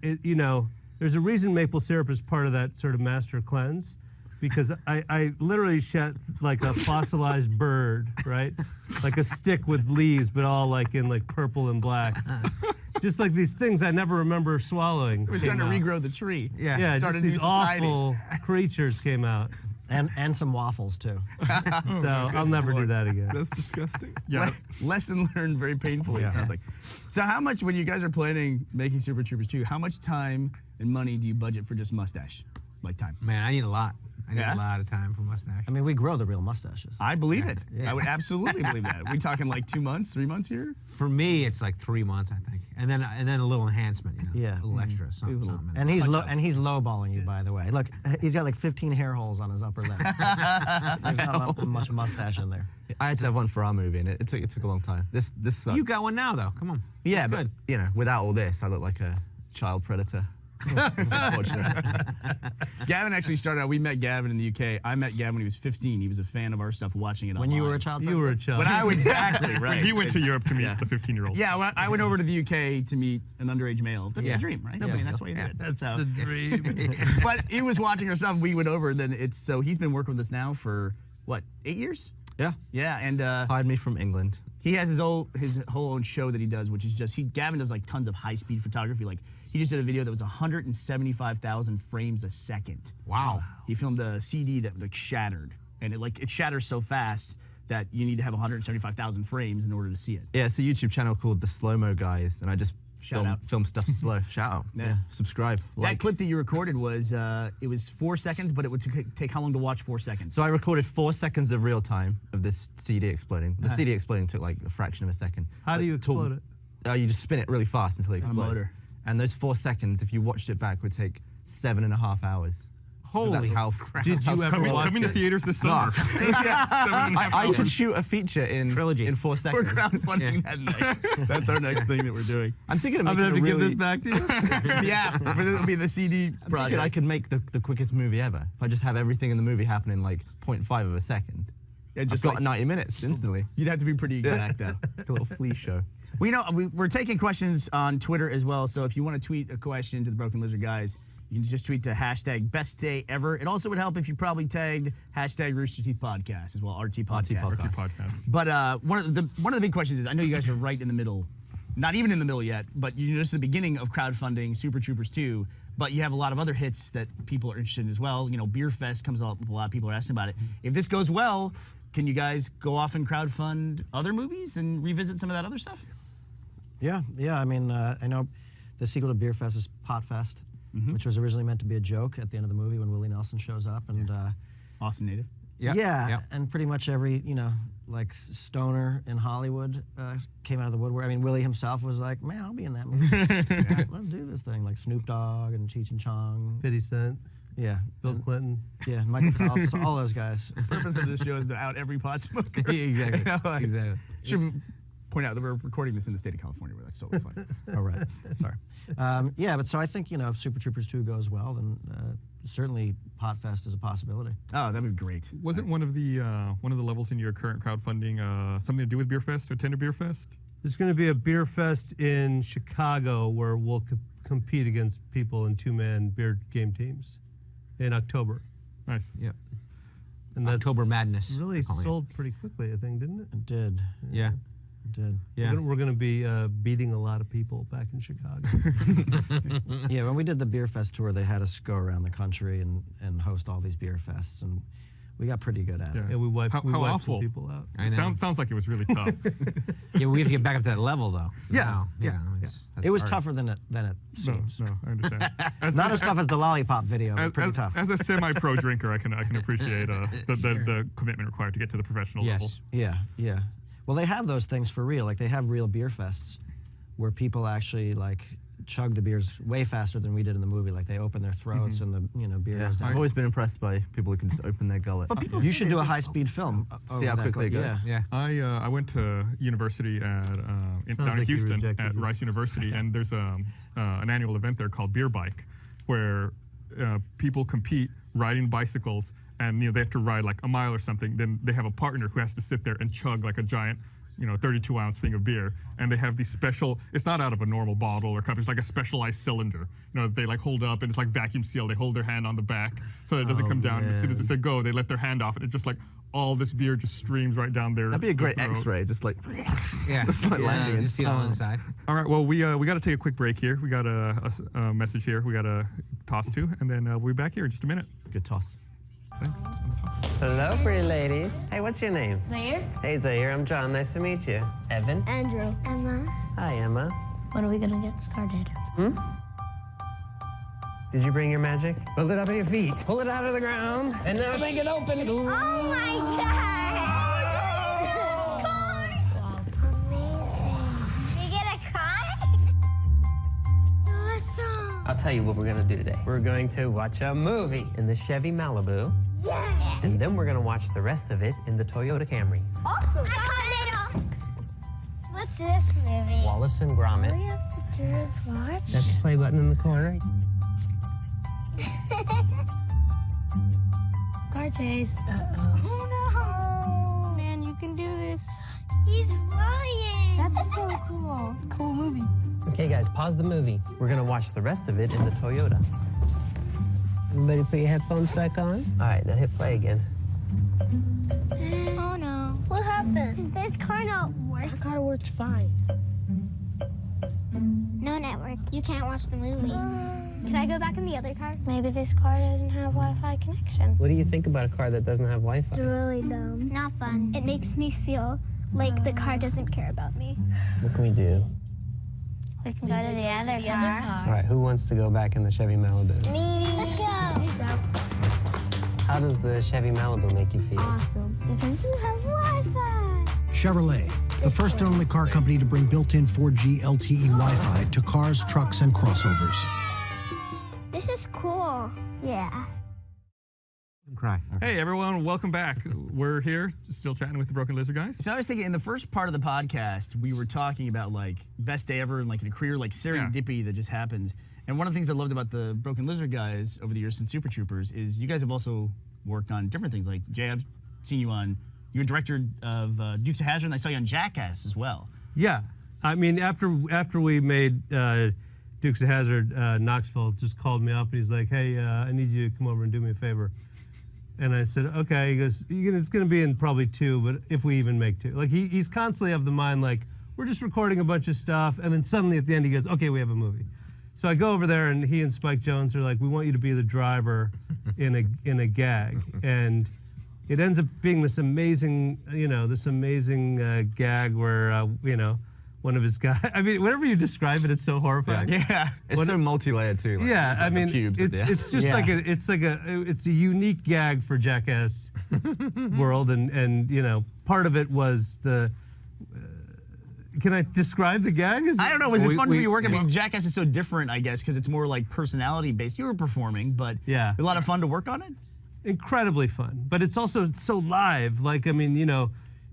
there's a reason maple syrup is part of that sort of master cleanse, because I literally shat like a fossilized bird, right? Like a stick with leaves, but all like in like purple and black. Just like these things I never remember swallowing. It was trying to regrow the tree. Yeah, just these awful creatures came out. And some waffles too. So I'll never do that again. That's disgusting. Yeah. Lesson learned very painfully, it sounds like. So how much, when you guys are planning making Super Troopers 2, how much time and money do you budget for just mustache? Like time? Man, I need a lot. I need a lot of time for mustache. I mean, we grow the real mustaches. I believe it. Yeah. I would absolutely believe that. We talking like 2 months, 3 months here? For me, it's like 3 months, I think, and then a little enhancement, Yeah. a little extra, something. And he's lowballing you, by the way. Look, he's got like 15 hair holes on his upper lip. There's not much mustache in there. I had to have one for our movie, and it took a long time. This sucks. You got one now, though. Come on. Yeah, That's but without all this, I look like a child predator. Unfortunate. Gavin actually started out, we met Gavin in the UK. I met Gavin when he was 15. He was a fan of our stuff, watching it When online. you were a child? You were a child. When I was, exactly, right. He went to Europe to meet the 15-year-old. Yeah, when I went over to the UK to meet an underage male. That's the dream, right? I mean, that's why you do it. That's the dream. But he was watching our stuff, we went over, and then so he's been working with us now for, what, 8 years? Yeah. Yeah, and hired me from England. he has his whole own show that he does, which is just, Gavin does like tons of high-speed photography. Like, he just did a video that was 175,000 frames a second. Wow. He filmed a CD that like shattered, and it shatters so fast that you need to have 175,000 frames in order to see it. Yeah, it's a YouTube channel called The Slow Mo Guys, and I just film stuff slow. Shout out. Yeah. Subscribe. That clip that you recorded was it was 4 seconds, but it would take how long to watch 4 seconds? So I recorded 4 seconds of real time of this CD exploding. The CD exploding took like a fraction of a second. How do you explode it? You just spin it really fast until it explodes. motor. And those 4 seconds, if you watched it back, would take 7.5 hours. Holy crap. Did you ever watch Coming to theaters this summer. I could shoot a feature in 4 seconds. We're crowdfunding that night. That's our next thing that we're doing. I'm thinking of I'm making gonna have to give this back to you. Yeah, but this will be the CD project. I could make the quickest movie ever if I just have everything in the movie happen in like 0.5 of a second. Yeah, just I've got like 90 minutes instantly. You'd have to be pretty exact though. Like a little flea show. We know we're taking questions on Twitter as well. So if you want to tweet a question to the Broken Lizard guys, you can just tweet to #BestDayEver. It also would help if you probably tagged #Rooster Teeth Podcast as well, RT Podcast. RT Podcast. But one of the big questions is, I know you guys are right in the middle, not even in the middle yet, but you're just at the beginning of crowdfunding Super Troopers 2. But you have a lot of other hits that people are interested in as well. You know, Beer Fest comes up, a lot of people are asking about it. If this goes well, can you guys go off and crowdfund other movies and revisit some of that other stuff? Yeah. I mean, I know the sequel to Beer Fest is Pot Fest, which was originally meant to be a joke at the end of the movie when Willie Nelson shows up. And Austin native. Yeah, and pretty much every, like stoner in Hollywood came out of the woodwork. I mean, Willie himself was like, man, I'll be in that movie. Let's do this thing. Like Snoop Dogg and Cheech and Chong. 50 Cent. Yeah. Bill Clinton. Yeah, Michael Phelps, all those guys. The purpose of this show is to out every pot smoker. Exactly. Exactly. Should point out that we're recording this in the state of California, where that's totally fine. Oh, right. Sorry. Yeah, but so I think, if Super Troopers 2 goes well, then certainly Pot Fest is a possibility. Oh, that'd be great. Wasn't one of the levels in your current crowdfunding something to do with Beer Fest or attend a Beer Fest? There's going to be a beer fest in Chicago where we'll compete against people in two-man beer game teams in October. Nice. Yeah. And October Madness. Really sold pretty quickly, I think, didn't it? It did. Yeah. It did. Yeah. We're going to be beating a lot of people back in Chicago. Yeah, when we did the Beer Fest tour, they had us go around the country and host all these beer fests, and we got pretty good at it. Yeah, we wiped how some awful. people out. I know. Sounds like it was really tough. Yeah, we have to get back up to that level, though. Yeah. That's It was hard. tougher than it seems. No, I understand. Not as tough as the lollipop video, but pretty tough. As a semi-pro drinker, I can appreciate the commitment required to get to the professional level. Yeah. Well, they have those things for real. Like, they have real beer fests where people actually, like, chug the beers way faster than we did in the movie. Like, they open their throats and the beer goes down. I've always been impressed by people who can just open their gullet. You should do a high-speed film. See how quickly it goes. Yeah. I went to university down in Houston at Rice University, and there's an annual event there called Beer Bike, where people compete riding bicycles and they have to ride like a mile or something, then they have a partner who has to sit there and chug like a giant 32-ounce thing of beer, and they have these special, it's not out of a normal bottle or cup, it's like a specialized cylinder, that they like hold up, and it's like vacuum sealed. They hold their hand on the back so that it doesn't come down. As soon as they say go, they let their hand off, and it just like all this beer just streams right down there. That'd be a great X-ray, just like landing just feel inside. All right, well, we got to take a quick break here. We got a message here we got to toss to, and then we'll be back here in just a minute. Good toss. Thanks. Hello, pretty ladies. Hey, what's your name? Zaire. Hey, Zaire. I'm John. Nice to meet you. Evan. Andrew. Emma. Hi, Emma. When are we gonna get started? Did you bring your magic? Hold it up at your feet. Pull it out of the ground. And now make it open. Ooh. Oh my God! Amazing. You get a car? Awesome. I'll tell you what we're gonna do today. We're going to watch a movie in the Chevy Malibu. Yeah. And then we're gonna watch the rest of it in the Toyota Camry. Awesome. I caught it all. What's this movie? Wallace and Gromit. All we have to do is watch. That's the play button in the corner. Car chase. Oh no! Man, you can do this. He's flying. That's so cool. Cool movie. Okay, guys, pause the movie. We're gonna watch the rest of it in the Toyota. Everybody put your headphones back on. All right, now hit play again. Oh no. What happened? Does this car not work? The car works fine. No network. You can't watch the movie. Can I go back in the other car? Maybe this car doesn't have Wi-Fi connection. What do you think about a car that doesn't have Wi-Fi? It's really dumb. Not fun. It makes me feel like the car doesn't care about me. What can we do? We can go to the other car. All right, who wants to go back in the Chevy Malibu? Me. Let's go. How does the Chevy Malibu make you feel? Awesome. Because you have Wi-Fi. Chevrolet, the first and only car company to bring built-in 4G LTE Wi-Fi to cars, trucks, and crossovers. This is cool. Yeah. Cry. Hey everyone, welcome back. We're here, still chatting with the Broken Lizard guys. So I was thinking in the first part of the podcast, we were talking about like best day ever and like in a career like serendipity that just happens. And one of the things I loved about the Broken Lizard guys over the years since Super Troopers is you guys have also worked on different things. Like Jay, I've seen you on, you were director of Dukes of Hazzard, and I saw you on Jackass as well. Yeah, I mean after we made Dukes of Hazzard, Knoxville just called me up and he's like, hey, I need you to come over and do me a favor. And I said, okay. He goes, it's going to be in probably 2, but if we even make 2. Like he's constantly of the mind like, we're just recording a bunch of stuff, and then suddenly at the end he goes, okay, we have a movie. So I go over there and he and Spike Jonze are like, we want you to be the driver in a gag. And it ends up being this amazing, gag where, one of his guys, I mean, whenever you describe it, it's so horrifying. Yeah. It's so multi-layered too. Like, yeah, it's like I mean, cubes it's just like it's a unique gag for Jackass world, and part of it was the. Can I describe the gag? I don't know. Was it fun for you working? I mean, Jackass is so different, I guess, because it's more like personality based. You were performing, but yeah, a lot of fun to work on it. Incredibly fun, but it's also so live. Like, I mean,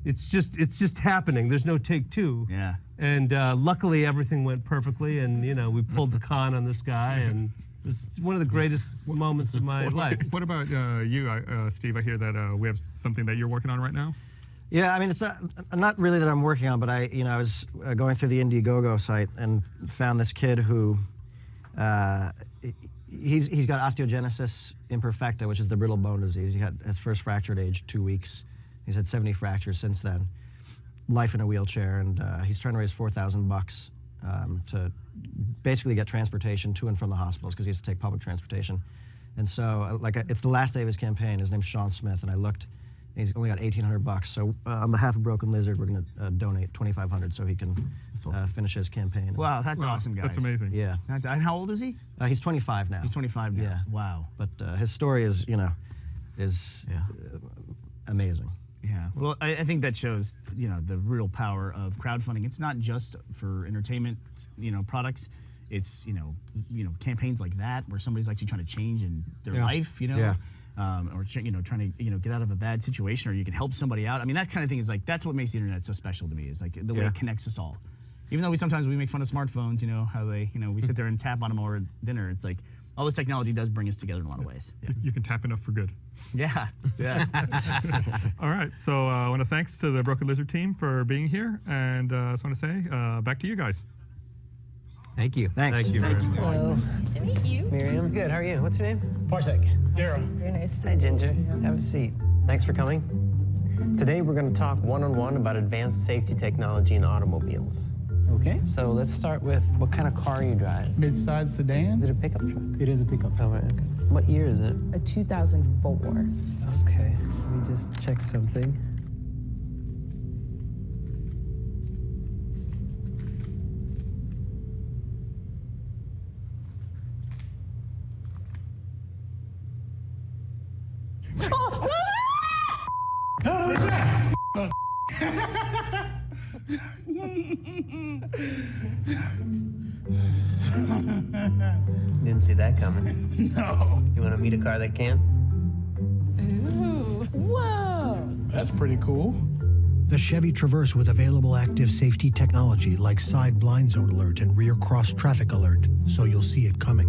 it's just happening. There's no take 2. Yeah. And luckily everything went perfectly, and we pulled the con on this guy, and it's one of the greatest moments of my life. What about you, Steve? I hear that we have something that you're working on right now. Yeah, I mean, it's not really that I'm working on, but I was going through the Indiegogo site and found this kid who, he's got osteogenesis imperfecta, which is the brittle bone disease. He had his first fracture at age 2 weeks. He's had 70 fractures since then. Life in a wheelchair, and he's trying to raise $4,000 to basically get transportation to and from the hospitals because he has to take public transportation. And so, it's the last day of his campaign. His name's Sean Smith, and I looked. He's only got $1,800. So on behalf of Broken Lizard, we're going to donate $2,500 so he can finish his campaign. Wow, that's awesome, guys. That's amazing. Yeah. And how old is he? He's 25 now. He's 25 now. Yeah. Wow. But his story is, amazing. Yeah. Well, I think that shows, the real power of crowdfunding. It's not just for entertainment, products. It's, campaigns like that where somebody's actually trying to change in their life, Yeah. Or trying to get out of a bad situation, or you can help somebody out. I mean, that kind of thing is like, that's what makes the internet so special to me, is like the way it connects us all. Even though we sometimes make fun of smartphones, how they, we sit there and tap on them over dinner. It's like all this technology does bring us together in a lot of ways. You can tap it up for good. Yeah, yeah. All right, so I want to thanks to the Broken Lizard team for being here, and I just want to say back to you guys. Thank you. Thanks. Thank you very much. Hello. Nice to meet you. Miriam. Good. How are you? What's your name? Parsec. Daryl. Very nice. Hi, Ginger. Have a seat. Thanks for coming. Today, we're going to talk one-on-one about advanced safety technology in automobiles. Okay. So let's start with what kind of car you drive. Mid-size sedan. Is it a pickup truck? It is a pickup truck. Oh, right. Okay. What year is it? A 2004. Okay. Let me just check something. Didn't see that coming. No. You want to meet a car that can? Ooh. Whoa. That's pretty cool. The Chevy Traverse with available active safety technology like side blind zone alert and rear cross traffic alert, so you'll see it coming.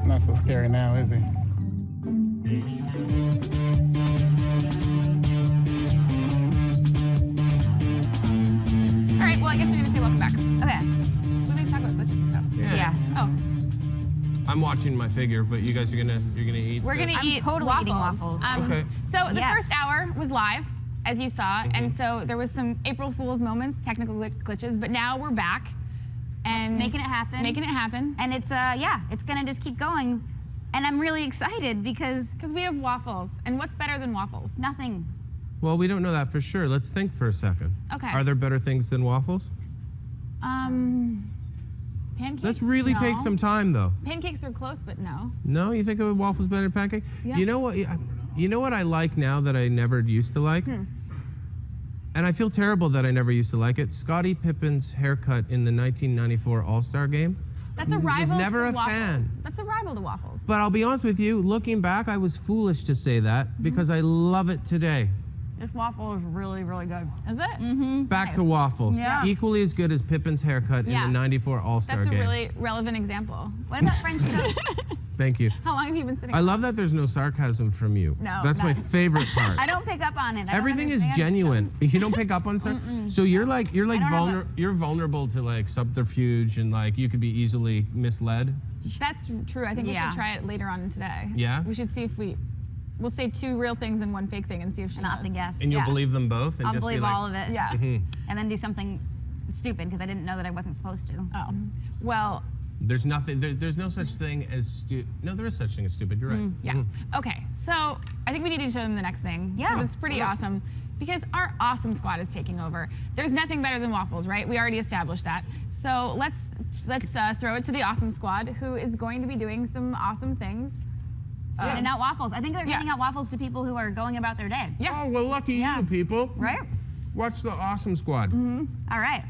Not so scary now, is he? All right, well, I guess you're going to say welcome back. Okay. We need to talk about glitches and stuff. Yeah. Oh. I'm watching my figure, but you guys are gonna eat. We're going to eat totally waffles. eating waffles. Okay. So the first hour was live, as you saw, and so there was some April Fool's moments, technical glitches, but now we're back. And making it happen. Making it happen. And it's it's gonna just keep going. And I'm really excited because we have waffles. And what's better than waffles? Nothing. Well, we don't know that for sure. Let's think for a second. Okay. Are there better things than waffles? Pancakes? Let's really take some time, though. Pancakes are close, but no. No, you think a waffle's better than pancake? Yeah. You know what? You know what I like now that I never used to like? And I feel terrible that I never used to like it. Scottie Pippen's haircut in the 1994 All-Star game. That's a rival was never to a waffles. fan. That's a rival to waffles. But I'll be honest with you, looking back, I was foolish to say that because I love it today. This waffle is really, really good. Is it? Mm-hmm. Back to waffles. Yeah. Equally as good as Pippen's haircut in the 94 All-Star That's game. a really relevant example. What about French toast? Thank you. How long have you been sitting? I love that there's no sarcasm from you. No, That's my none. favorite part. I don't pick up on it. Everything is genuine. You don't pick up on stuff. So you're vulnerable to like subterfuge and like you could be easily misled. That's true. I think we should try it later on today. Yeah? We should see if we'll say 2 real things and 1 fake thing and see if she knows. Not the guess. And you'll believe them both and I'll just believe be like, all of it. Yeah. And then do something stupid because I didn't know that I wasn't supposed to. Oh. Well. There's nothing. There's no such thing as no. There is such thing as stupid. You're right. Yeah. Okay. So I think we need to show them the next thing. Yeah. 'Cause it's pretty awesome. Because our awesome squad is taking over. There's nothing better than waffles, right? We already established that. So let's throw it to the awesome squad, who is going to be doing some awesome things. Handing out waffles. I think they're handing out waffles to people who are going about their day. Yeah. Oh well, lucky you people. Right? Watch the awesome squad. All right.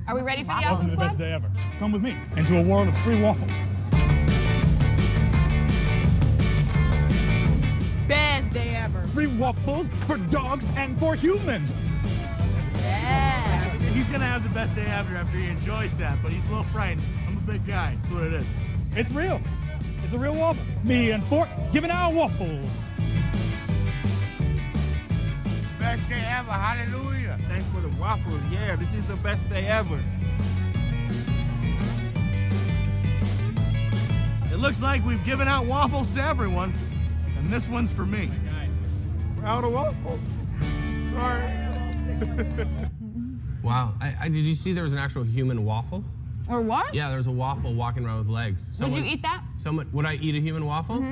Are we ready for the Welcome awesome to the squad? best day ever. Come with me into a world of free waffles. Best day ever. Free waffles for dogs and for humans. Yeah. He's gonna have the best day ever after he enjoys that, but he's a little frightened. I'm a big guy. That's what it is. It's real. It's a real waffle. Me and Fort giving out waffles. Best day ever. Hallelujah. Thanks for the waffles. Yeah, this is the best day ever. It looks like we've given out waffles to everyone, and this one's for me. We're out of waffles. Sorry. Wow. Did you see there was an actual human waffle? Or what? Yeah, there was a waffle walking around with legs. Would you eat that? Would I eat a human waffle?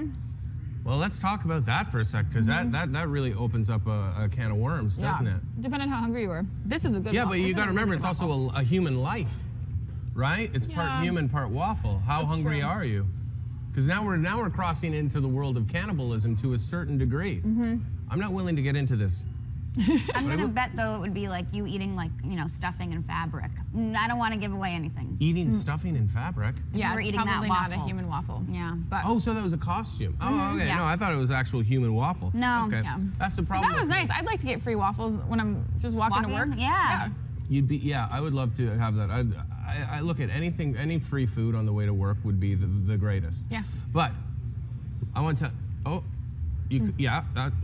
Well, let's talk about that for a sec, because that really opens up a can of worms, doesn't it? Depending on how hungry you are. This is a good Yeah, waffle. but you This is got to a remember, really it's good also waffle. a human life, right? It's part Yeah. human, part waffle. How That's hungry true. are you? Because now we're crossing into the world of cannibalism to a certain degree. I'm not willing to get into this. I'm gonna bet though it would be like you eating stuffing and fabric. I don't want to give away anything. Eating stuffing and fabric. Yeah, we're it's eating that probably not a waffle. human waffle. Yeah. But Oh, so that was a costume. Oh, okay. Yeah. No, I thought it was actual human waffle. No. Okay. Yeah. That's the But problem. that was with me. nice. I'd like to get free waffles when I'm just walking to work. Yeah. Yeah, I would love to have that. I look at anything, any free food on the way to work would be the greatest. Yeah. But I want to,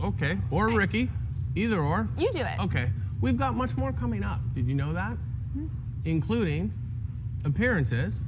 okay. Or Ricky, either or. You do it. Okay. We've got much more coming up. Did you know that? Including appearances